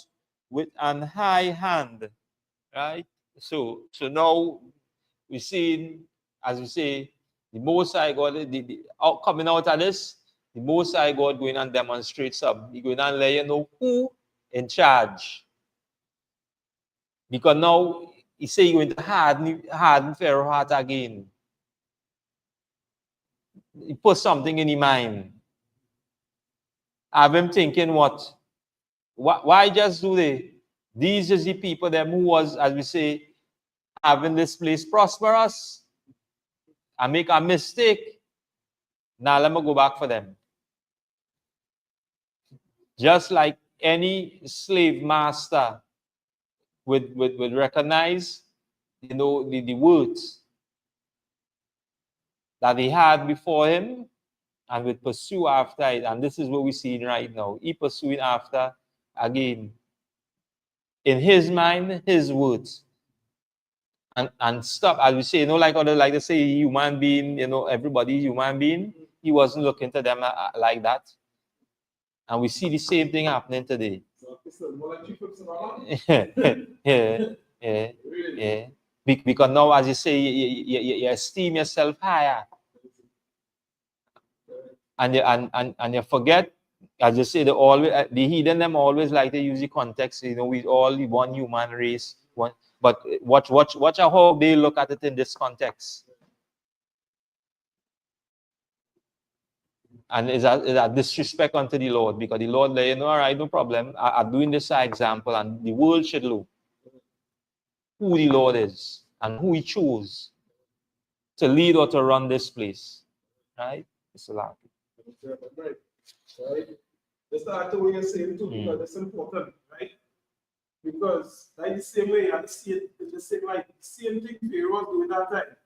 with an high hand. Right? So now we see, as we say, the Most High God, coming out of this, the Most High God going and demonstrate something. He's going and let you know who in charge. Because now he say he's going to harden Pharaoh's heart again. He put something in his mind. Have him thinking what? Why just do they? These is the people them who was, as we say, having this place prosperous. I make a mistake. Now let me go back for them. Just like any slave master would recognize, you know, the words that he had before him and would pursue after it. And this is what we're seeing right now. He pursuing after, again, in his mind, his words. And stop, as we say, you know, like other like to say human being, you know, everybody human being. He wasn't looking to them like that. And we see the same thing happening today. Yeah. Because now, as you say, you esteem yourself higher. And you forget, as you say, the heathen them always like to use the context, you know, we all one human race. But watch how they look at it in this context. And is a disrespect unto the Lord, because the Lord, you know, all right, no problem. I'm doing this example, and the world should know who the Lord is and who he chose to lead or to run this place. Right? It's a lot. Right. That's the way you're saying too, because it's important, right? Because like the same way, I see it the same like the same thing Pharaoh was doing that time.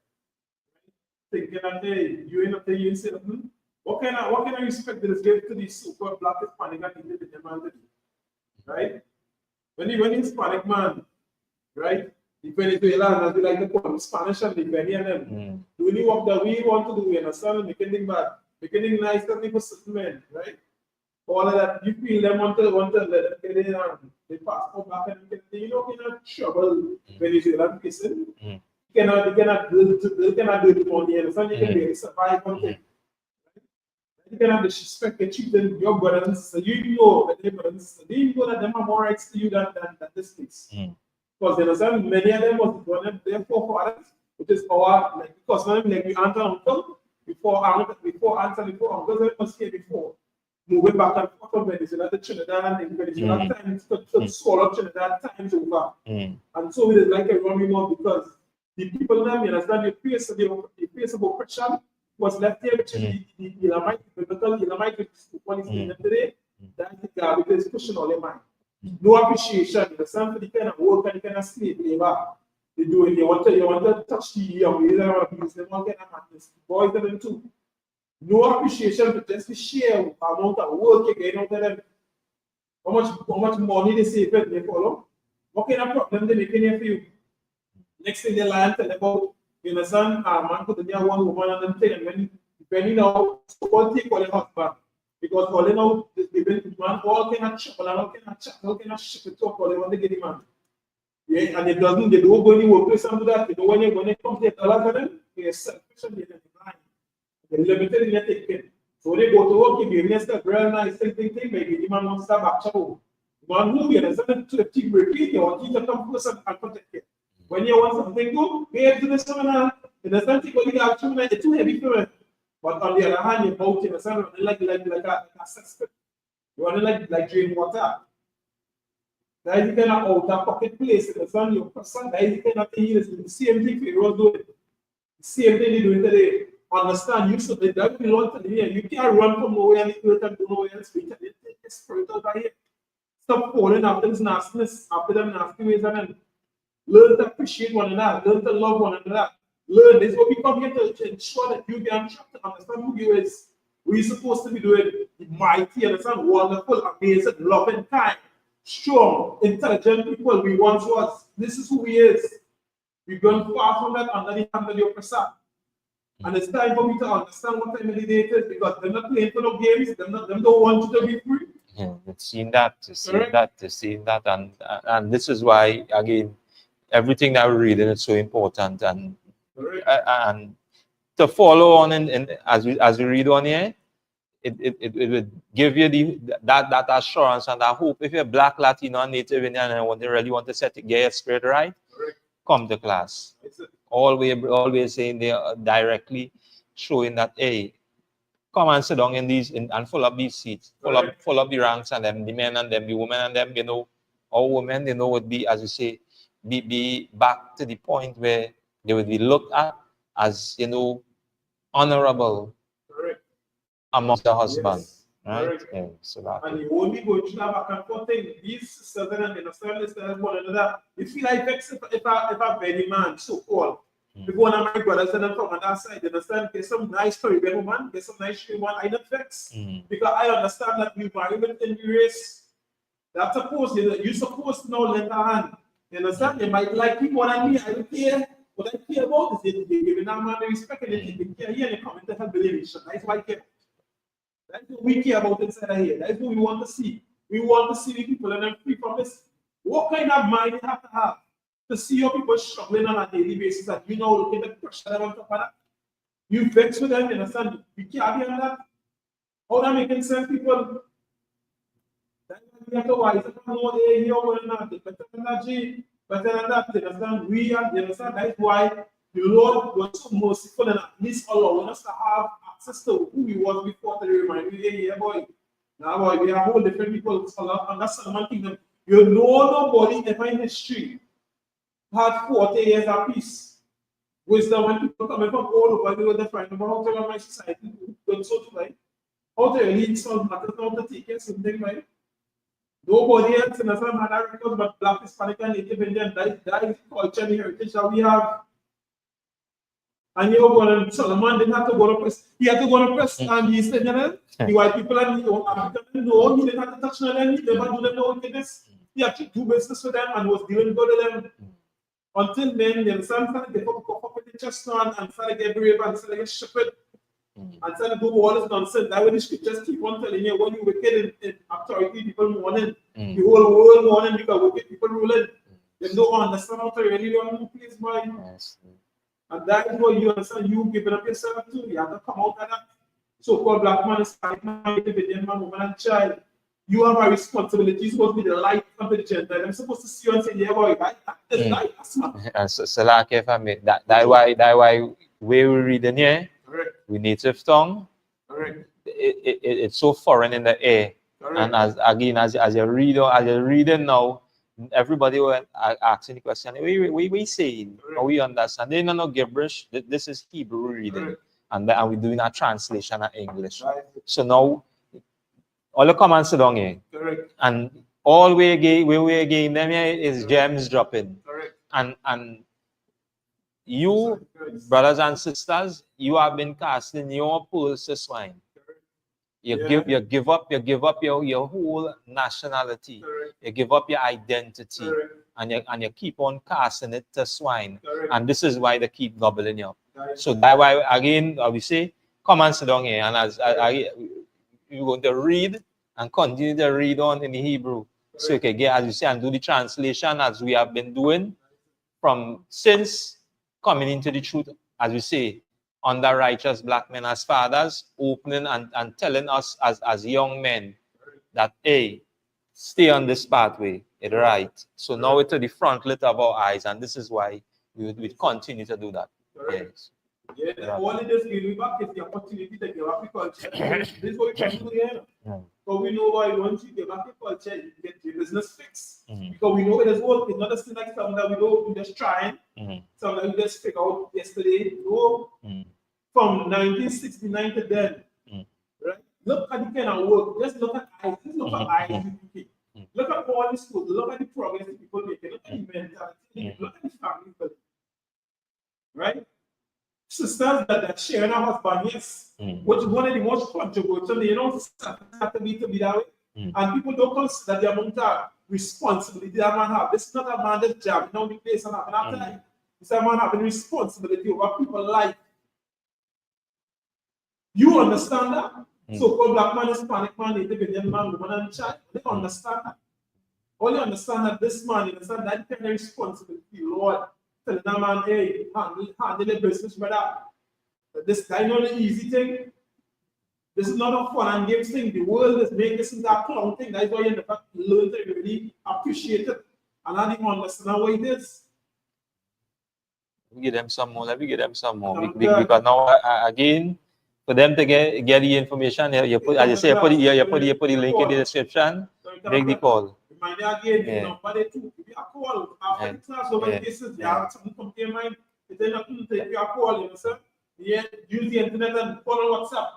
Thinking that hey, you ain't up there, you ain't say nothing. What kind of respect did it give to the super black Hispanic and Indian man, right? When he's Hispanic man, right? The Venezuelan, as we like to call them, Spanish and the Venezuelan, doing the work that we want to do, you understand? Making things bad, making things nice for certain men, right? All of that, you feel them want to let them get in and they passport back and you know, you cannot trouble Venezuelan person. You cannot do the money, and so you can really survive on it. You cannot disrespect the children, your brothers and sisters. You know that their brothers and sisters, they know that them have more rights to you than this case. Because they understand many of them was born their forefathers, which is our, like, because like we aunt and uncle, before uncles, they must here before. Moving back and forth from Venezuela to Trinidad and Venezuela times to swallow Trinidad times over. And so it is like a running on because the people now, you understand, the face of oppression was left here, which is the Elamite, biblical Elamite, which is what is in today. That's the garbage is pushing all their mind. No appreciation, you understand, for the kind of work and the kind of slave labor they do. You want to touch the young ladies and abuse them, all kind of madness. Boys and them too. No appreciation for just the sheer amount of work you get out of them. How much money they save it, they follow. What kind of problem they making here for you? Next thing they lie and tell about, you understand, a man put the one woman on them thing, and when you know, so all take all the husband. Because all they know, they been man, all kind of chapel and all kind of ship it up, all they want to get the man. Yeah, and they don't go any workplace and do that. You know, when they come to $1 for them, they're selfish and they're blind. They're limited in their thinking. So they go to work, you give them real nice thing, maybe the man wants to back trouble. Man who you understand to the team repeat, you want you to come close and protect it. When you want something good, we have to do something else. You understand, you have it's too heavy for it. But on the other hand, you're about to understand, like a suspect. You want to like drain water. That is the kind of out-of-pocket place in the sun, your person, that is the kind of thing the same thing Pharaoh doing. The same thing they're doing today. Understand, you should be that belong to here. You can't run from nowhere and you can't do nowhere and speak. It's spirit out of here. Stop falling after this nastiness, after them nasty ways, and then learn to appreciate one another, learn to love one another. learn. This is what we come here to ensure that you get on track to understand who you is. We're supposed to be doing mighty, understand, wonderful, amazing, loving, kind, strong, intelligent people we once was. This is who he is. We've gone far from that under the hand of the oppressor. And it's time for me to understand what time of the day it is, because they're not playing for no games, them don't want you to be free. Yeah, it's seen that, and this is why, again, everything that we're reading is so important, and to follow on as we read on here, it would give you that assurance and that hope. If you're Black, Latino, and Native Indian and really want to get your spirit right, come to class. Always saying there directly, showing that, hey, come and sit down in these and fill up these seats, fill up the ranks, and them, the men and them, the women and them, all women, would be, as you say, be back to the point where they would be looked at as, honorable amongst the husband. Yes. Right? Yeah, so that. And you only go to that back and forth thing. These southern and understand this one another. You feel like if I very man, so called. If one of my brothers and from another side, you understand, get some nice Caribbean woman, get some nice woman, I not vex. Because I understand that we marry within the race. That's supposed you're supposed to know lend a hand. You understand? They might like me more than me, I don't care. What I care about is they giving that man the respect and they care here and they come into help believe. That's why I care. That's what we care about inside of here. That's what we want to see. We want to see the people and them free from this. What kind of mind you have to see your people struggling on a daily basis and you know looking at the pressure them on top of that? You vex with them, you understand? We can't be on that. How that making sense, people? That's why we have to wise up and know hey, you're going on that. Better than that, G. Better than that, you understand? We are, you understand? That's why the Lord was so merciful and at least allowing us to have access to who we was before to remind you, hey, yeah, boy. Now, boy, we are whole different people and that's Solomon Kingdom. You know nobody ever in history had 40 years of peace. Wisdom when people coming from all over the world, they find out how to run my society, don't so to like, how to lead some matters, how to take care of something like. Nobody else in the same manner records but Black, Hispanic, and Native Indian, that is the culture and heritage that we have. And you're going to Solomon didn't have to go to press. He had to go to press and he said, the white people and the African, no, he didn't have to touch them, he never do them no wickedness. He had to do business with them and was dealing good with them. Until then, the son started to get up with the chest on and started to get brave and started to get stupid. And started to do all this nonsense. That way the scriptures keep on telling you when you wicked in authority, people mourning. The whole world mourning because wicked people ruling. They don't understand how to really run the place, boy. And that is what you understand, you giving up yourself too. You have to come out of that so-called Black man, Hispanic man, Native Indian man, woman, and child. You have a responsibility. You're supposed to be the light of the Gentile. I'm supposed to see you and say, yeah, boy, that's light, that's man. So like if I mean that why we reading here, we native tongue. It's so foreign in the air. And as you're reading now, everybody will asking the question, we saying, or we understand. They don't know gibberish. This is Hebrew reading, and we're doing a translation of English. So now, all the comments down here, and all we again them here is gems dropping, and you, brothers and sisters, you have been casting your pearls to swine. You give up your whole nationality. You give up your identity, and you keep on casting it to swine. And this is why they keep gobbling you up. So that's why again we say, come and sit down here, and as you're going to read and continue to read on in the Hebrew, so you can get, as you say, and do the translation as we have been doing from since coming into the truth, as we say, under righteous Black men as fathers, opening and telling us as young men that, hey, stay on this pathway, it's right. So now it's to the frontlet of our eyes, and this is why we continue to do that. Yes. Yeah, the only this giving back is the opportunity to give up the culture. This is what we can do here. But we know why once you give up the culture, you get your business fixed. Because we know it is work. It's not just like something that we know we just trying. Something that we just figured out yesterday. No. From 1969 to then. Right? Look at the kind of work. Just look at eyes. Just look at eyes. Look at all the schools. Look at the progress that people make. Look at the mentality. Look at the family. Right? sisters that are sharing a husband, yes, which is one of the most controversial, have to be that way. And people don't consider the amount of responsibility that man have. This is not a man that's jamming down the place and having a time. It's a man having responsibility over people's life. You understand that? So called black man, Hispanic man, Native Indian man, woman, and child, they understand that. Only understand that this man, you understand that kind of responsibility, Lord, telling that man, hey, handle the business, brother. This is not an easy thing. This is not a fun and games thing. The world is making this into a clown thing. That's why you never learn to really appreciate it. And I didn't understand what it is. Let me give them some more. Because now, again, for them to get the information, you put, as you say, you put the link in the description, make the call. Remind you again, number 2, give you a call. After the class, over cases, you have something come to your mind, it's not to take you a call, you know, sir. Yeah, use the internet and call on WhatsApp.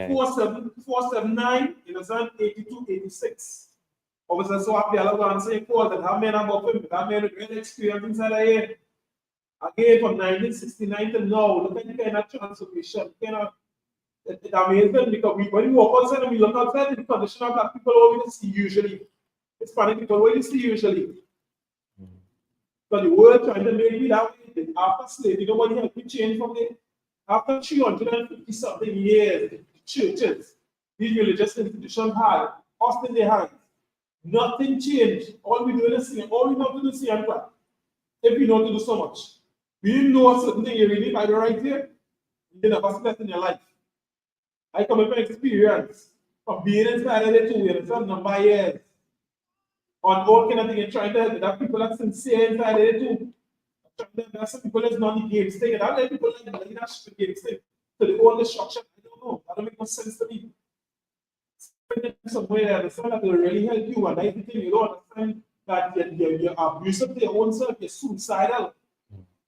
479, you know, 8286. Obviously, so happy I'll go and say calls that have men about him, that men with great experience inside of here. Again, from 1969 to now, look at the kind of transformation, it's amazing because when we walk outside and we look outside, the condition of that people always see usually. Hispanic people always see usually. But the world trying to make it that way, after slavery, nobody helped me change from there. After 350 something years, the churches, these religious institutions had, us in their hands. Nothing changed. All we do is see, all we know to do is see and plan. If we know to do so much. We didn't know a certain thing you really by the right here, you never see that in your life. I come with experience of being inside of the 2 years, some number of years. On all kind of thing, trying to help that people are sincere inside of the 2. There are some people that's not the games thing, and I let people like the leadership games thing. So the whole destruction, I don't know. That don't make no sense to me. Somewhere there, someone that will really help you, and I think you don't understand that you're abusive to your own self, you're suicidal.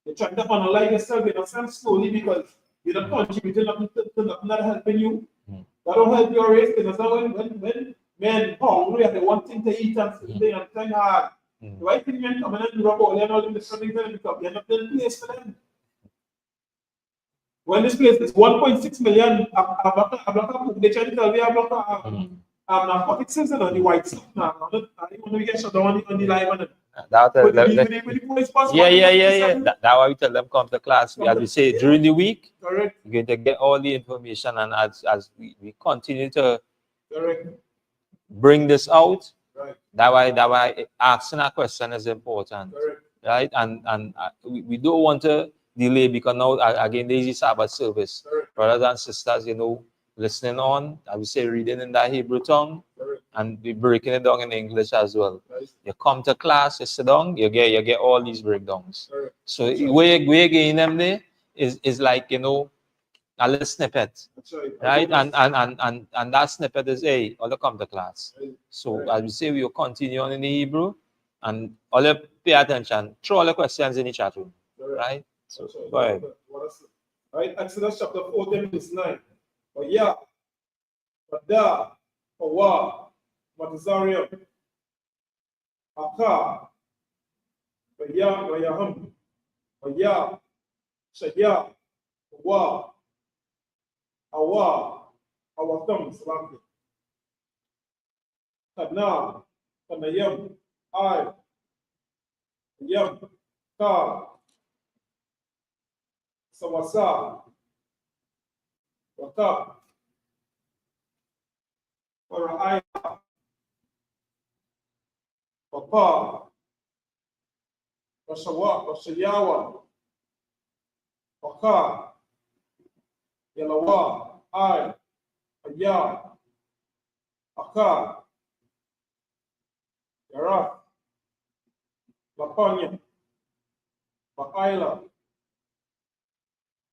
You're trying to unalive yourself, you understand, slowly because you're not contributing nothing to nothing that helping you. That don't help your race, because when men hungry and they want things to eat and something and think hard. The white thing men come in and rub all and all them different things because you're not the place for them. When this place is 1.6 million, they try to tell me narcotics is on the white stuff now. I don't want to get shut down on the live on it. That's why we tell them come to class. As we say, during the week, you're going to get all the information, and as we continue to bring this out, that why asking a question is important, right? And we don't want to delay because now again there is a Sabbath service, brothers and sisters, you know, listening on, I would say reading in that Hebrew tongue, and we breaking it down in English as well. You come to class, you sit down, you get all these breakdowns. So where getting them there is like, you know, a little snippet, right? And that snippet is, hey, all come to class. So as we say, we will continue on in the Hebrew, and all you pay attention, throw all the questions in the chat room, right? So go ahead. Right, Exodus chapter 14, verse 9. But yeah, but da, Hawa, Matazarium, Aka, but Yaham, but Shaya, Hawa, Awa, our thumbs, Lampi. Kana, Kanayam, I, Yam, Ka, Sawasa, Wakab, Paraya, Papa, Rashayawa, Waka, Yalawa, I, Aya, Aka, Yara, Lapanya, Bakaila,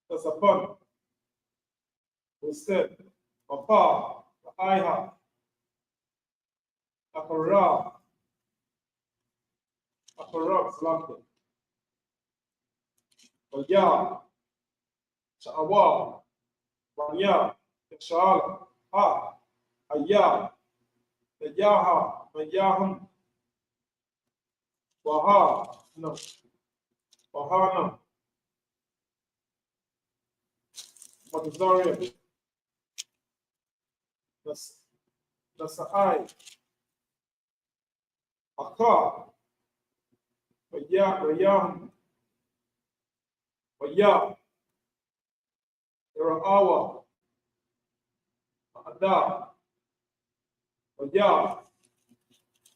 Tasapan, Usted, Papa, Aiha, Akara, Slampe, Oya, Sha'awa, Wanya, Sha'ala, Ha, Aya, Yaha, Mayaham, Waha, no, Wahana, Matazarian. That's the I. Aka. Rayam. Waya. Iraawa. Ada. Waya.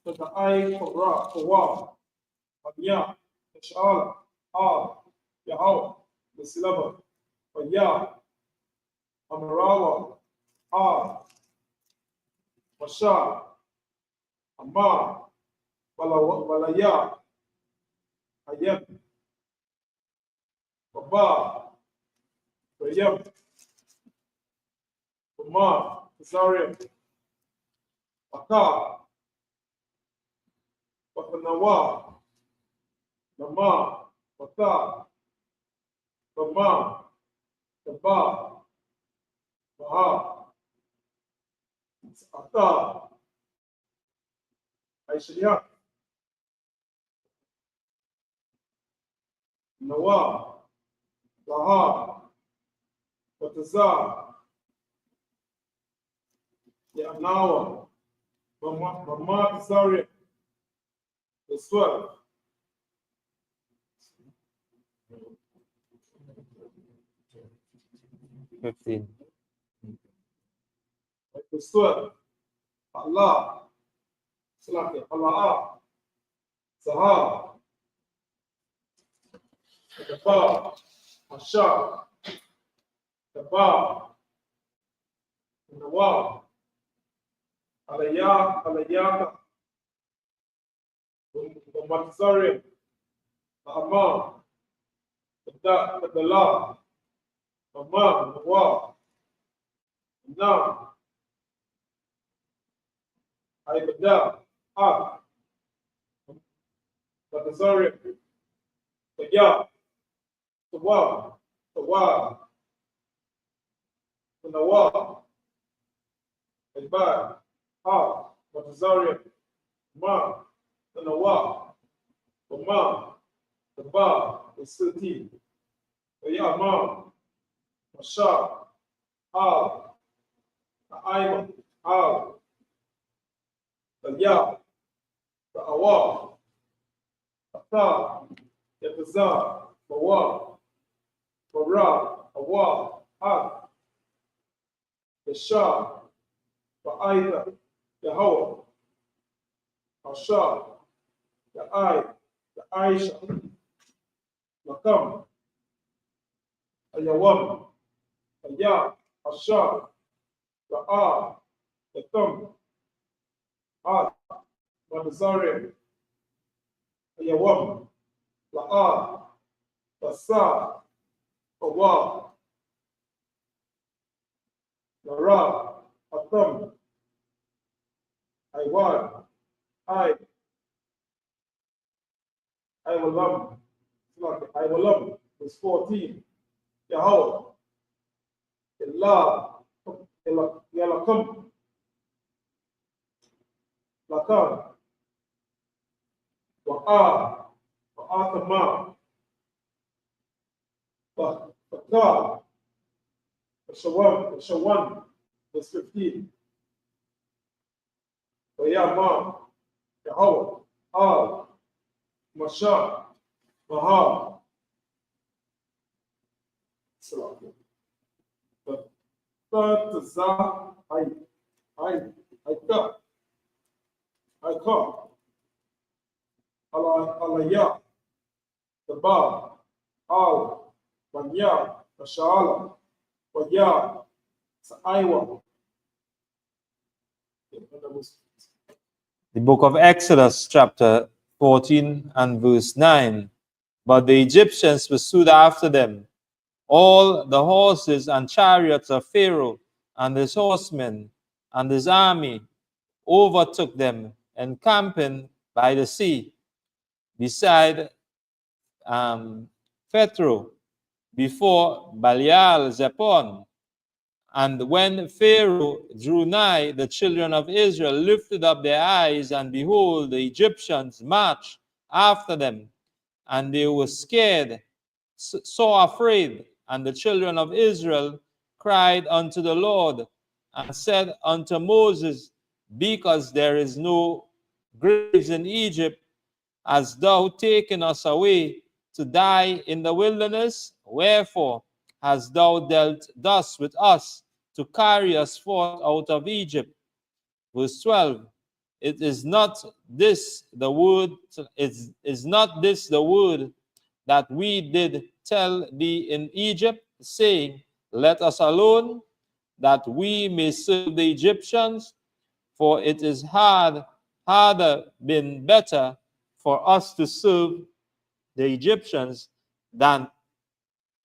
That's the I for Ra, for Wa. Waya. Ishal. Ah. Yahweh. The syllable. Waya. Amarawa. Ah. Washa. Amma. Walaya. Ayam. Baba. Rayam. Uma. Zariam. Aka. Wakanawa. Nama. Wata. Rama. Taba. Maha. Ata. Aishya. Nawa. Laha. Wataza. Yanawa. Mama Zariam. The 12. The 15. The 12. Allah. Salaki. Allah. Zaha. Daba. Asha. Daba. Nawa. Alayaka. Matazarian. Ahmad. Badala. Amam. Nawa. Nam. Aibada. Ah. Matazarian. Taya. Tawa. Nawa. Ibad. Ah. Matazarian. Ma. Nawa. Oma. Taba. Siti. Taya. Ma. Masha. Al. Aima. Al. Taya. Ta'awa. Ata. Yataza. Bawa. Bara. Awa. Ad. Yasha. Ba'aida. Yahweh. Asha. Ya'ai. Ya'aisha. Lakam. Ayawam. Aya. Asha. Ra'a. Yatam. Ad. Matazarian. Ayawam. La'a. Basa. Awa. Lara. Atam. Aiwan. Iwalam. Iwalam was 14. Yahweh. Ilah. Yalakum. Lakam. Wa'a. Wa'atama. Fakar. Shawan was 15. Wayama. Yahweh. Al. Masha. Maha. But za I got alaya the ba al banya mashala waya saiwa. The book of Exodus, chapter 14 and verse 9. But the Egyptians pursued after them, all the horses and chariots of Pharaoh and his horsemen and his army overtook them, encamping by the sea, beside Phethro, before Baal Zepon. And when Pharaoh drew nigh, the children of Israel lifted up their eyes, and behold, the Egyptians marched after them, and they were scared, so afraid. And the children of Israel cried unto the Lord and said unto Moses, because there is no graves in Egypt, hast thou taken us away to die in the wilderness? Wherefore hast thou dealt thus with us to carry us forth out of Egypt? Verse 12. Is not this the word that we did tell thee in Egypt, saying, let us alone, that we may serve the Egyptians? For it is harder been better for us to serve the Egyptians than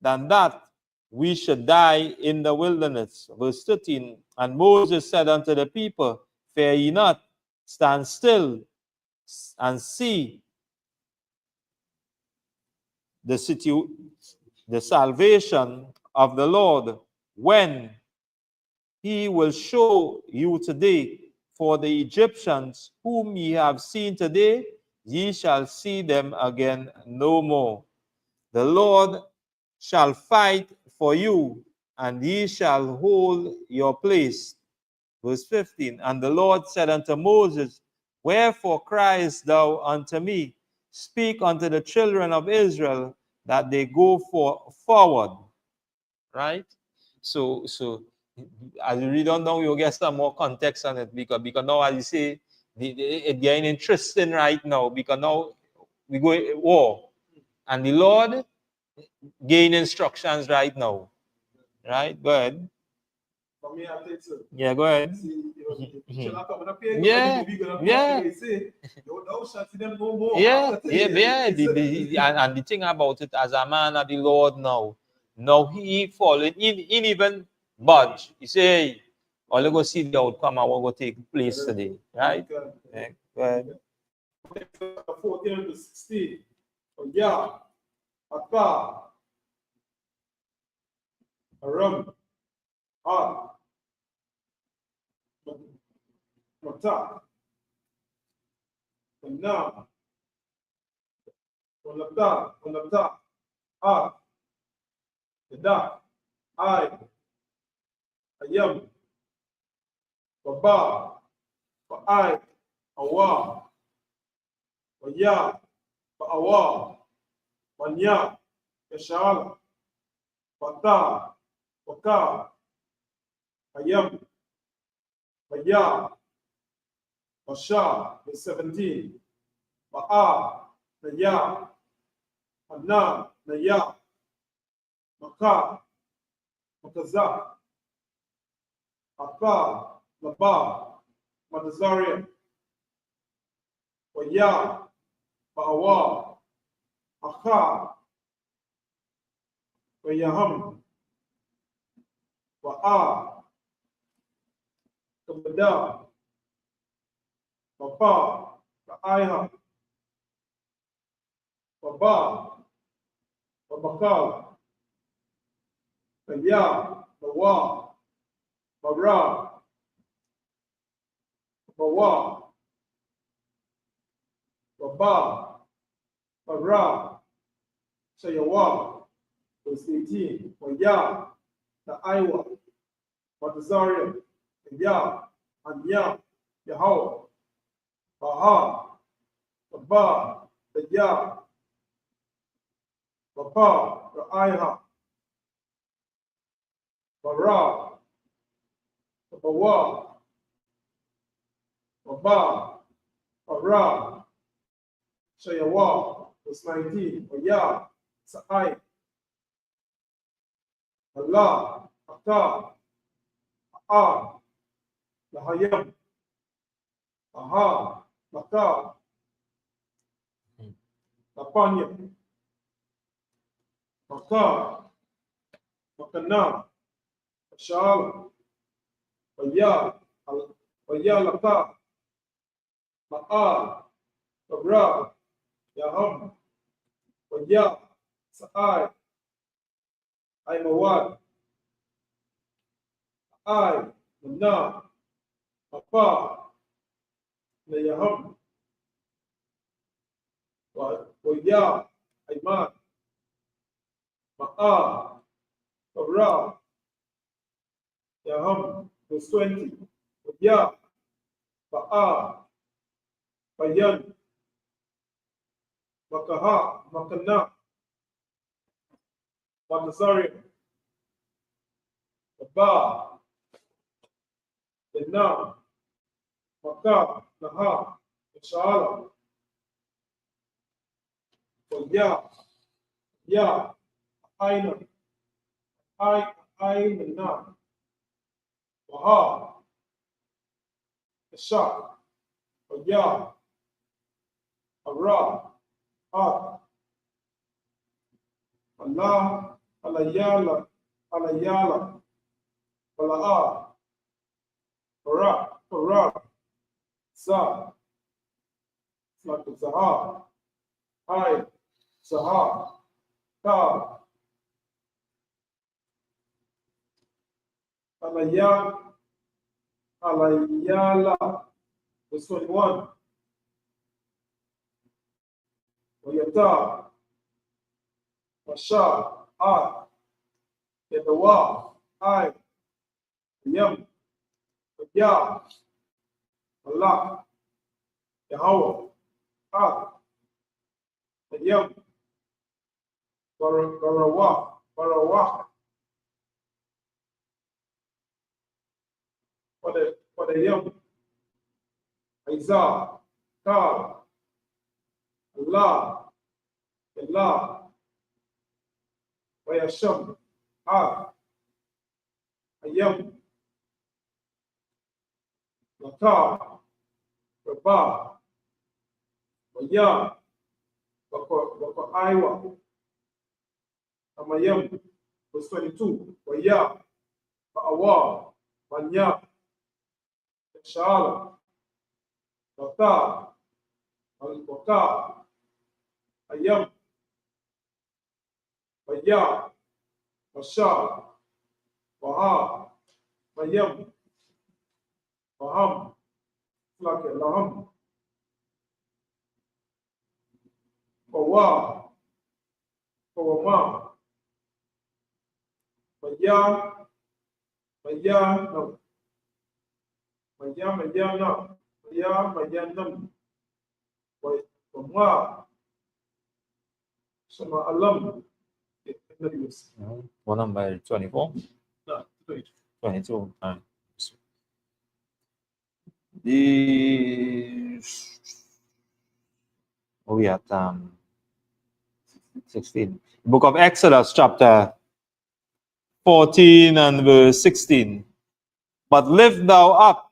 that we should die in the wilderness. Verse 13. And Moses said unto the people, fear ye not, stand still and see the salvation of the Lord, when he will show you today. For the Egyptians whom ye have seen today, ye shall see them again no more. The Lord shall fight for you, and ye shall hold your place. Verse 15. And the Lord said unto Moses, wherefore criest thou unto me? Speak unto the children of Israel that they go forward. Right? So as you read on down, you'll get some more context on it, because now, as you say, it's getting interesting right now, because now we go war, and the Lord gain instructions right now. Right? Go ahead. For me, I think so. Yeah, go ahead. Yeah. And the thing about it, as a man of the Lord now he fallen in even budge. He say, hey, all go see the outcome and what will take place today. Right? Yeah, go ahead. 14 to 16. Yeah. Aka. Aram. Mata. Now. Walata. Da. I. Ayam. Baba. I. Awa. Waya. Awa. Wanya. Yashal. Wata. Waka. Ayam. Waya. Washa. 17. Ba'a. Naya. Anna. Naya. Maka. Makaza. Aka. Laba. Madazaria. Waya. Ba'awa. Aka. Wayaham. Wa'a. Kabada. Baba. Ba'aiha. Baba. Babakal. Kaya. Bawa. Bara. Bawa. Baba. Bara. Shayawa. Verse 18. Waya. The Iowa. Batazaria. Kaya. Anya. Yahweh. Baha. Baba. Kaya. Baba. Ra'aiha. Bara. Bawa. Baba. Bara. Shayawa. Verse 19. Waya. Sa'ai. Allah. Aka. A'a. Lahayam. Aha. Laka. Lapanya. Maka. Makana. Ashal. Waya. Waya laka. Ma'a. Kabra. Yaham. Waya. Sa'ai. Aimawad. Ai. Mana. Apa. Nayaham. Waya. Aiman. Ma'a. Kabra. Yaham, verse 20. Ya, Ba'a, Bayan, Makaha, Makana, Manazarian, Ba, Yana, Maka, Naha, Inshallah, Ya, Aina, Aina, Waha, Ishak, Ya, Ara, At, Allah, Alayala, Alayala, Bala'a, Para, Za, Zaha, Hai, Zaha, Ta, Alayala, verse 21. Wayata, Masha, Ad, Yadawa, Ai, Yam, Ya, Allah, Yahweh, Ad, Yam, Barawah, for the Yam, Isa, Ka, Allah, Wayasham, Ad, Ayam, Laka, Rabah, Waya, Waka Aiwa, Amayam, verse 22. Waya, Ba'awa, Manya, Shala, Bata, Al-Baka, Ayam, Waya, Masha, Waha, Mayam, Waham, Flake, Laham, Wawa, Wama, Maya, no, Mayanam, Wama, Sama Alam, What number? 24? No, 22. The we at 16. Book of Exodus, chapter 14 and verse 16. But lift thou up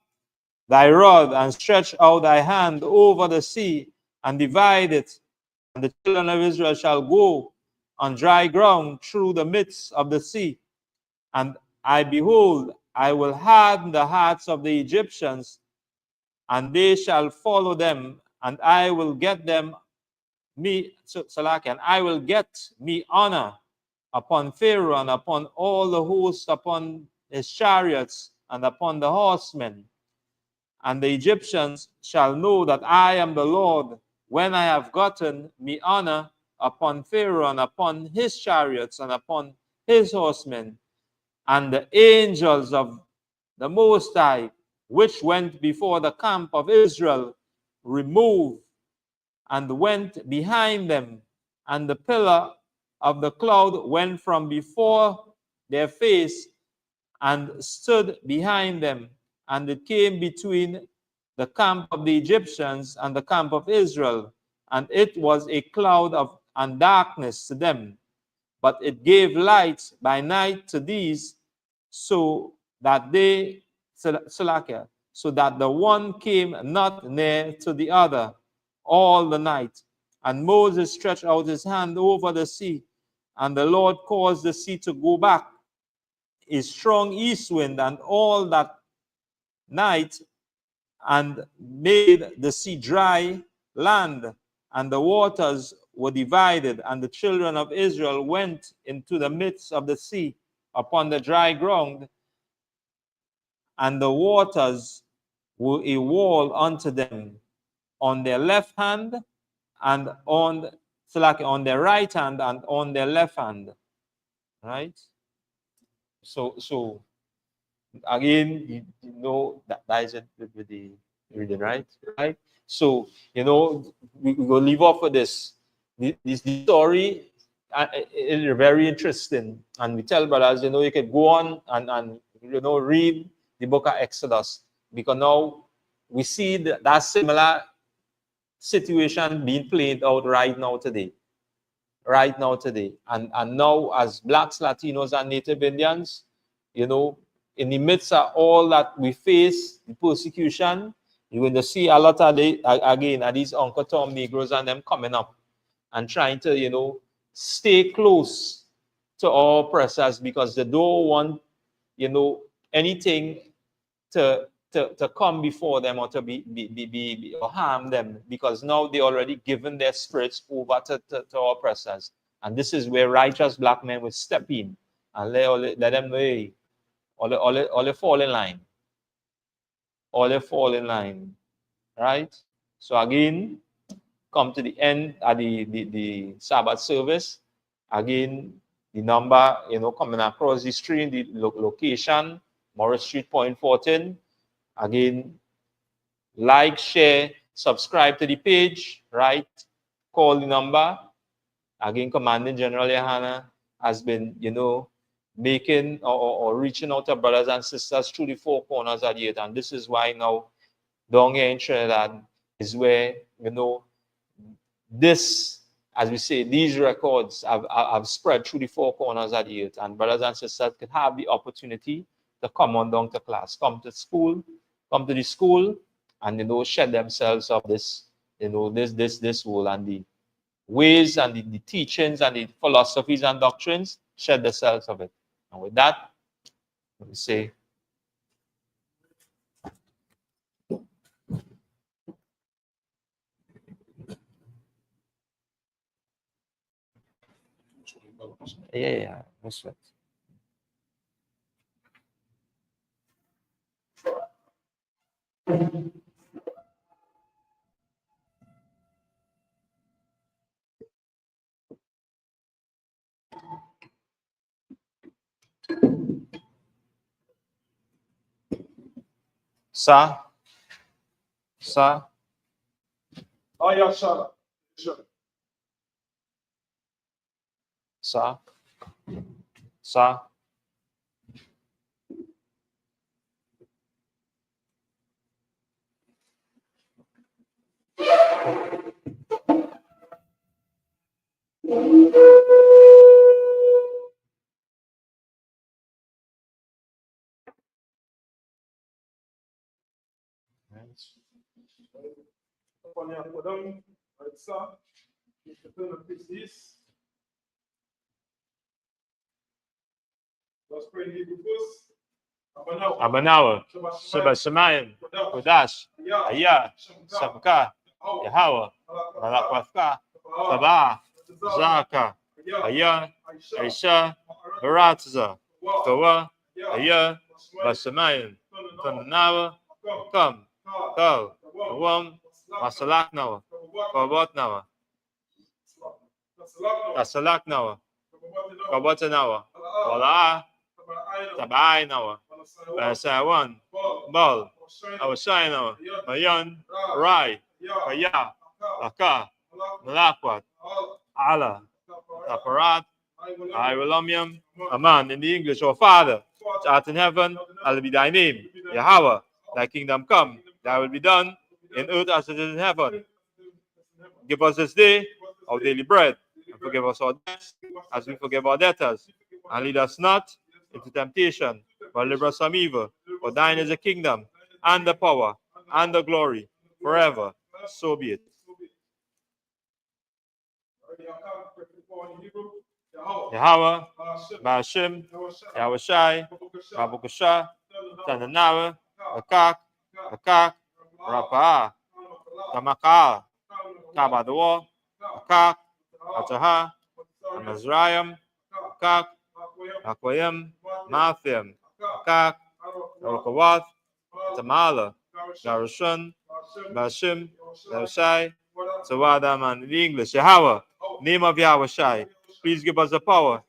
thy rod and stretch out thy hand over the sea and divide it, and the children of Israel shall go on dry ground through the midst of the sea. And behold, I will harden the hearts of the Egyptians, and they shall follow them, and I will get and I will get me honor upon Pharaoh and upon all the hosts, upon his chariots and upon the horsemen. And the Egyptians shall know that I am the Lord, when I have gotten me honor upon Pharaoh and upon his chariots and upon his horsemen. And the angels of the Most High, which went before the camp of Israel, removed and went behind them, and the pillar of the cloud went from before their face and stood behind them, and it came between the camp of the Egyptians and the camp of Israel, and it was a cloud and darkness to them, but it gave light by night to these, so that the one came not near to the other all the night. And Moses stretched out his hand over the sea, and the Lord caused the sea to go back a strong east wind and all that night, and made the sea dry land, and the waters were divided, and the children of Israel went into the midst of the sea upon the dry ground, and the waters were a wall unto them on their left hand and on their right hand and on their left hand. Right? So Again, you know that is it with the reading, right? Right. So you know we go leave off with this. This story is very interesting, and we tell brothers, you know, you can go on and you know read the book of Exodus, because now we see that similar situation being played out right now today. Right now today. And now as blacks, Latinos, and Native Indians, you know, in the midst of all that we face, the persecution, you're going to see a lot of again of these Uncle Tom Negroes and them coming up and trying to, you know, stay close to our oppressors, because they don't want, you know, anything to come before them or to be or harm them, because now they already given their spirits over to our oppressors. And this is where righteous black men will step in and let them know, hey, all they fall in line. All they fall in line. Right? So again, come to the end of the Sabbath service. Again, the number, you know, coming across the stream, the location, Morris Street, Point 14. Again, like, share, subscribe to the page, right? Call the number. Again, Commanding General Yahana has been, you know, making or reaching out to brothers and sisters through the four corners of the earth. And this is why now, down here in Trinidad is where, you know, this, as we say, these records have spread through the four corners of the earth. And brothers and sisters can have the opportunity to come on down to class, come to school, come to the school, and, you know, shed themselves of this, you know, this world, and the ways and the teachings and the philosophies and doctrines, shed themselves of it. And with that, we say, yeah, that's right. Sir, Ayasha. sir, sir. Upon your pardon, right, sir. Mr. Turner, please, this. Let's pray in Hebrew first. Abanawa, Sabbath Shemayim, Kodash, Aya, Sabka, Yahweh, Malakwafka, Sabah, Zaka, Aya, Aisha, Baratza, Kawa, Aya, Bashamayim, Tananawa, Kam, Kau, Awam, Masalaknawa, Kawatnawa, Tasalaknawa, Kawatanawa, Wala, Tabainawa, Basawan, Bal, Awashainawa, Mayan, Rai, Kaya, Laka, Malakwat, Allah, Taparat, I will Aman, in the English, O Father, which art in heaven, hallowed be thy name, Yahweh, thy kingdom come, thy will be done, in earth as it is in heaven. Give us this day our daily bread, and forgive us our debts, as we forgive our debtors. And lead us not into temptation, but deliver us from evil. For thine is the kingdom, and the power, and the glory, forever. So be it. Yahweh, Ba'ashim, Yahushai, Babukasha, Tananawa, Akak, Rapa'ah, Tamaka, Kabadawa, Akak, Ataha, Amazrayim, Akak, Akwayim, Mathiam, Akak, Rokawath, Tamala, Garushun, Bashim, Yahushai, Tawadaman. In English, Yahweh, name of Yahushai, please give us the power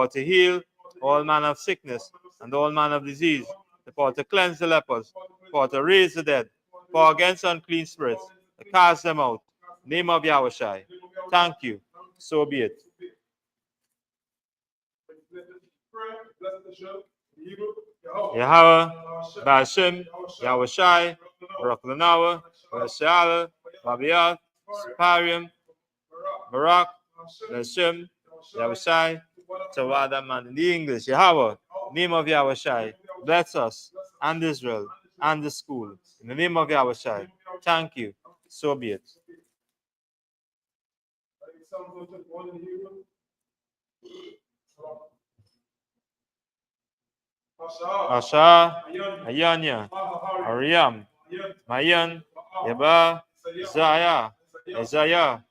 to heal all manner of sickness and all manner of disease, the power to cleanse the lepers, the power to raise the dead, the power against unclean spirits, to cast them out. Name of Yahushai. Thank you. So be it. Yahweh, Bashim, Yahushai, Raklanawa, Rashala, Babiath, Suparium, Barak, Bashim, Yahushai, Tawada man. In the English, Yahweh, name of Yahushai, bless us and Israel and the school. In the name of Yahushai, thank you. So be it. Asha, Ayanya, Ariam, Mayan, Yaba, Isaiah, Isaiah,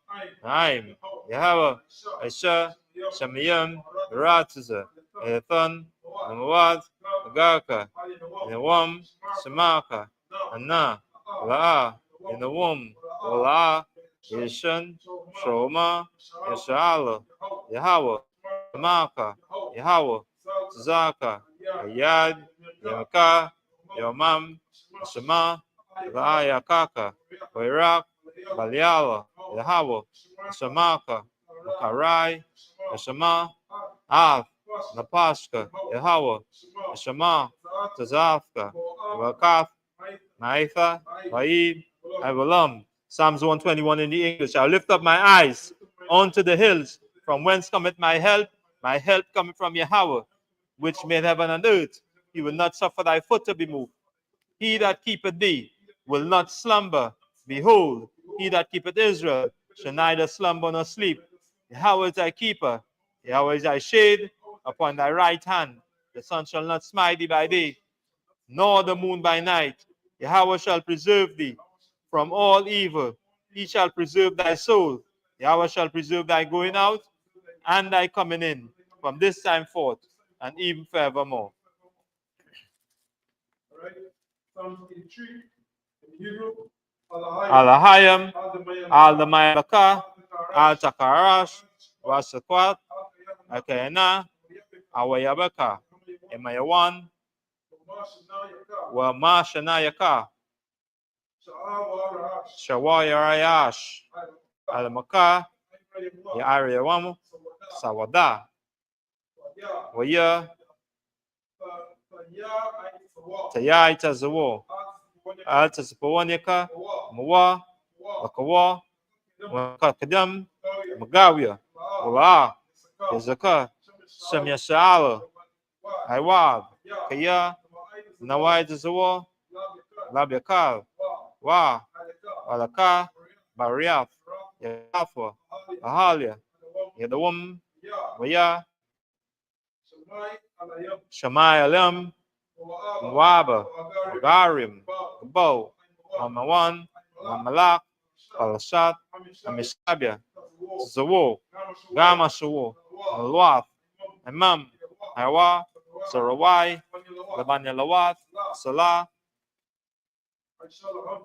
Naim, Yahweh, Asha, Shamayam, Ratiza, Ethan, Namawad, Agaka, Nawam, Samaka, Anna, La, in the womb, Ola, Yeshan, Shoma, Yeshala, Yahweh, Samaka, Yahweh, Zaka, Yad, Yamaka, Yomam, Shema, Yakaka, Iraq, Baliala, Yahweh, Shamaka, Makarai, Shema, Av, Napashka, Yahweh, Shema, Tazafka, Wakath, Naitha, Vaib, Avalam. Psalms 121 in the English. I lift up my eyes unto the hills, from whence cometh my help cometh from Yahweh, which made heaven and earth. He will not suffer thy foot to be moved. He that keepeth thee will not slumber. Behold, he that keepeth Israel shall neither slumber nor sleep. Yahweh is thy keeper. Yahweh is thy shade upon thy right hand. The sun shall not smite thee by day, nor the moon by night. Yahweh shall preserve thee from all evil. He shall preserve thy soul. Yahweh shall preserve thy going out and thy coming in from this time forth and even forevermore. Alahayam, Aldamayaka, Al Takarash, Wasakwat, Akaina, Awayabaka, Emayawan, Wamashanayaka, Shawayarayash, Alamaka, Yariyawamu, Sawada, Waya, Tayai Tazawo, Altazapawanika, Mawa, Wakawa, Wakakadam, Magawia, Wala, Yazaka, Samya Shala, Iwab, Kaya, Nawai Tazawa, Labiakal, Wa, Alaka, Bariath, Yafa, Ahalia, Yadawum, Waya, Shamai Alam, Mwaba, Wagarim, Gabo, Mamawan, Mamalak, Palashat, Amishabia, Zawo, Gama Shawo, Malwath, Imam, Hawa, Sarawai, Labanya Lawat, Salah,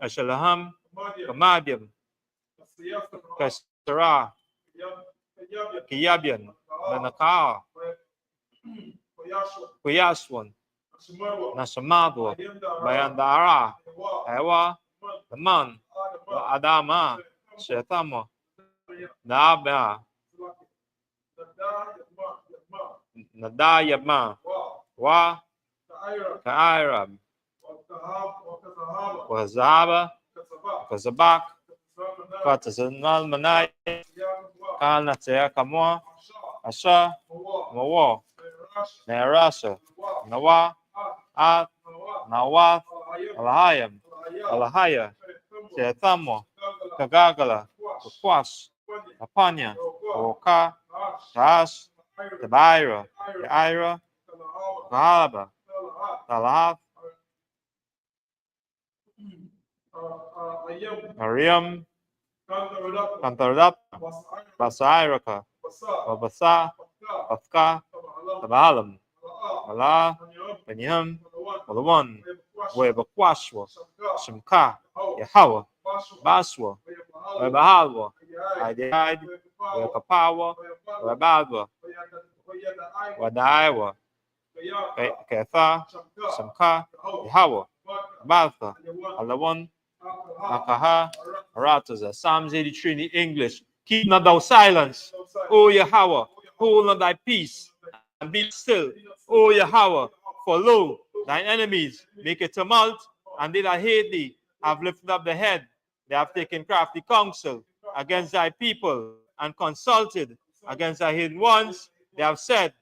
Ashalaham, Kamadiam, Kasara, Kiyabian, Manaka, Kuyaswan, Nasamadwa, Bayandara, Ewa, Laman, Adama, Shetama, Naba, Nadayama, Wa, Kairab, Wazaba, Kazabak, Katazanal Manai, Kanatea Kamwa, Asha, Mawa, Nerasha, Nawa, At, Nawath, Alahayam, Alahaya, Teatamo, Kagagala, Kwas, Apanya, Oka, Tas, Tabaira, Yaira, Kahalaba, Talahath, Ariam, Kantaradap, Basairaka, Wabasa, Afka, Tabalam, Allah, Benyam, Olawan, Webakwashwa, Shimka, Yahweh, Baswa, Webahalwa, Ideid, Wekapawa, Webadwa, Wadaiwa, Kefa, Samka, Yahweh, Baltha, Alawan, Akaha, Arataza. Psalms 83 in the English. Keep not thou silence, O Yahweh, hold not thy peace, and be still, O Yahweh, for lo, thine enemies make a tumult, and they that hate thee have lifted up the head. They have taken crafty counsel against thy people, and consulted against thy hidden ones. They have said,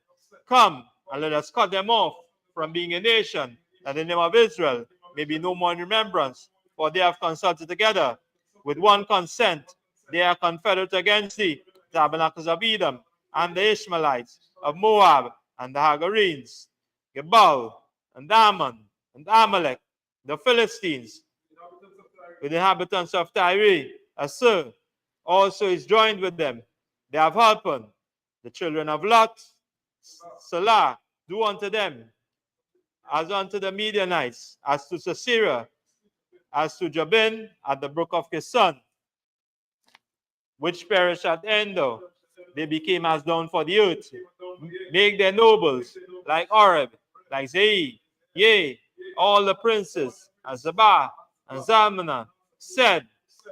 come, and let us cut them off from being a nation, that the name of Israel may be no more in remembrance. For they have consulted together with one consent. They are confederate against thee, tabernacles of Edom, and the Ishmaelites of Moab, and the Hagarenes, Gebal, and Ammon, and Amalek, the Philistines, with the inhabitants of Tyre. Assur also is joined with them. They have Halpon, the children of Lot, Salah, do unto them as unto the Midianites, as to Sisera, as to Jabin at the brook of Kison, which perished at Endor. They became as down for the earth. Make their nobles like Oreb, like Zei, yea, all the princes, and Zabah, and Zalmunna, said,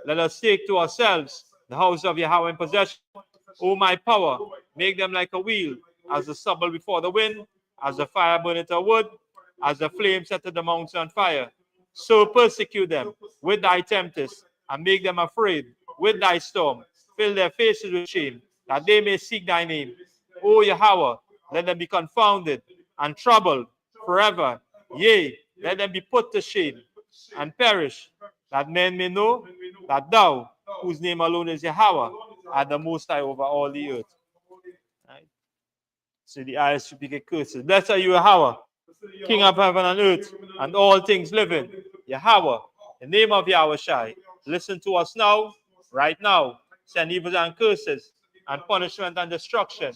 let us take to ourselves the house of Yahweh in possession. O my power, make them like a wheel, as the stubble before the wind, as the fire burneth a wood, as the flame setteth the mountain on fire. So persecute them with thy tempest, and make them afraid with thy storm. Fill their faces with shame, that they may seek thy name. O Yahweh, let them be confounded and troubled forever. Yea, let them be put to shame and perish, that men may know that thou, whose name alone is Yahweh, art the Most High over all the earth. Right? So the ISUPK curses. Blessed are you, Yahweh, King of heaven and earth, and all things living. Yahweh, in the name of Yahweh Shai, listen to us now, right now. Send evils and curses, and punishment and destruction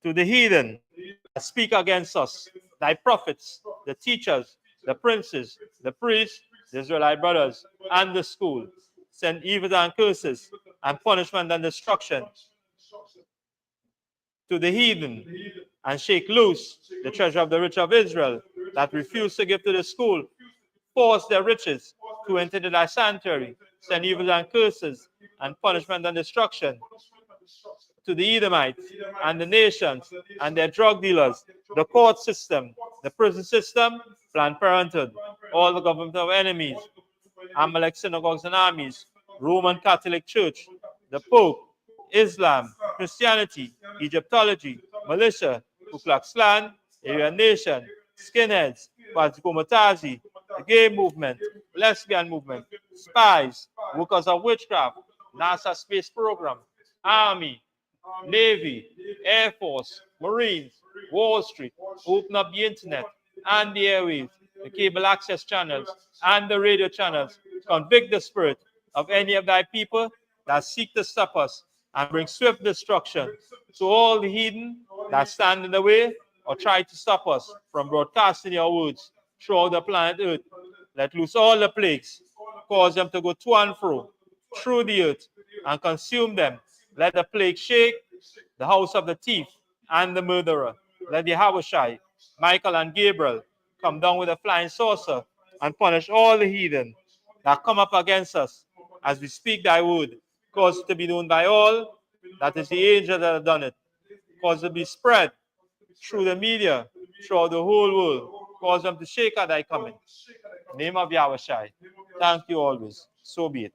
to the heathen that speak against us, thy prophets, the teachers, the princes, the priests, the Israelite brothers, and the school. Send evils and curses, and punishment and destruction to the heathen, and shake loose the treasure of the rich of Israel that refuse to give to the school. Force their riches to enter into thy sanctuary. Send evils and curses, and punishment and destruction to the Edomites and the nations and their drug dealers, the court system, the prison system, Planned Parenthood, all the government of enemies, Amalek synagogues and armies, Roman Catholic Church, the Pope, Islam, Christianity, Egyptology, militia, Ku Klux Klan, Aryan Nation, skinheads, Pazikomotazi, the gay movement, lesbian movement, spies, workers of witchcraft, NASA space program, army, Navy, Air Force, Marines, Wall Street, open up the internet and the airwaves, the cable access channels and the radio channels. Convict the spirit of any of thy people that seek to stop us, and bring swift destruction to all the heathen that stand in the way or try to stop us from broadcasting your words throughout the planet earth. Let loose all the plagues, cause them to go to and fro through the earth and consume them. Let the plague shake the house of the thief and the murderer. Let the Yahushai, Michael and Gabriel come down with a flying saucer and punish all the heathen that come up against us as we speak thy word. Cause it to be known by all that is the angel that have done it. Cause it to be spread through the media, throughout the whole world. Cause them to shake at thy coming. In the name of Yahushai. Thank you always. So be it.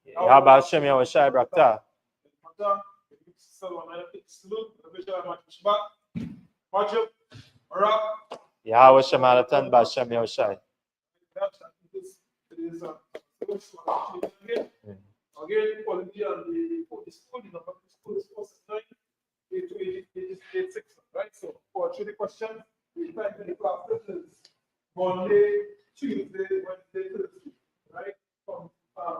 Yahweh Hashem Yahushai Brakta. Yahweh Shemalatan Bashem Yahushai. Again, quality on the school, the school is supposed to 8 6, right? So for the question, we type in the classes is Monday, Tuesday, Wednesday, Thursday, right? From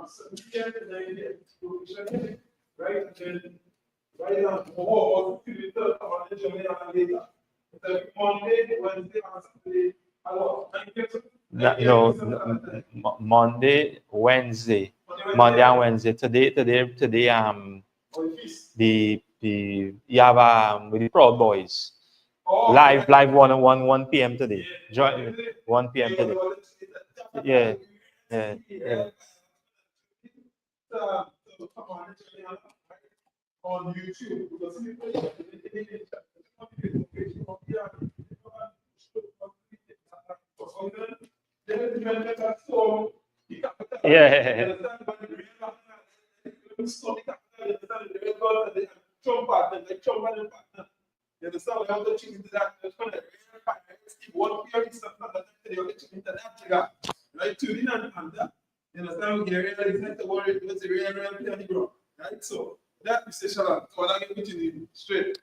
7 p.m. to 9 a.m. Right? And then right now, or Tuesday, Monday, later. It's like Monday, Wednesday, and Saturday, Hello. Monday, Wednesday, Monday and Wednesday. Today, the you have with the Proud Boys. Live 1 p.m. today. Join 1 p.m. today. Yeah. On YouTube, Yeah. You understand? We have to check into that. One period is not that you have to check into that. Right? Tune in and that. You understand? We get real, not to worry because the real plan, right? So that is the session. So I give it to you straight.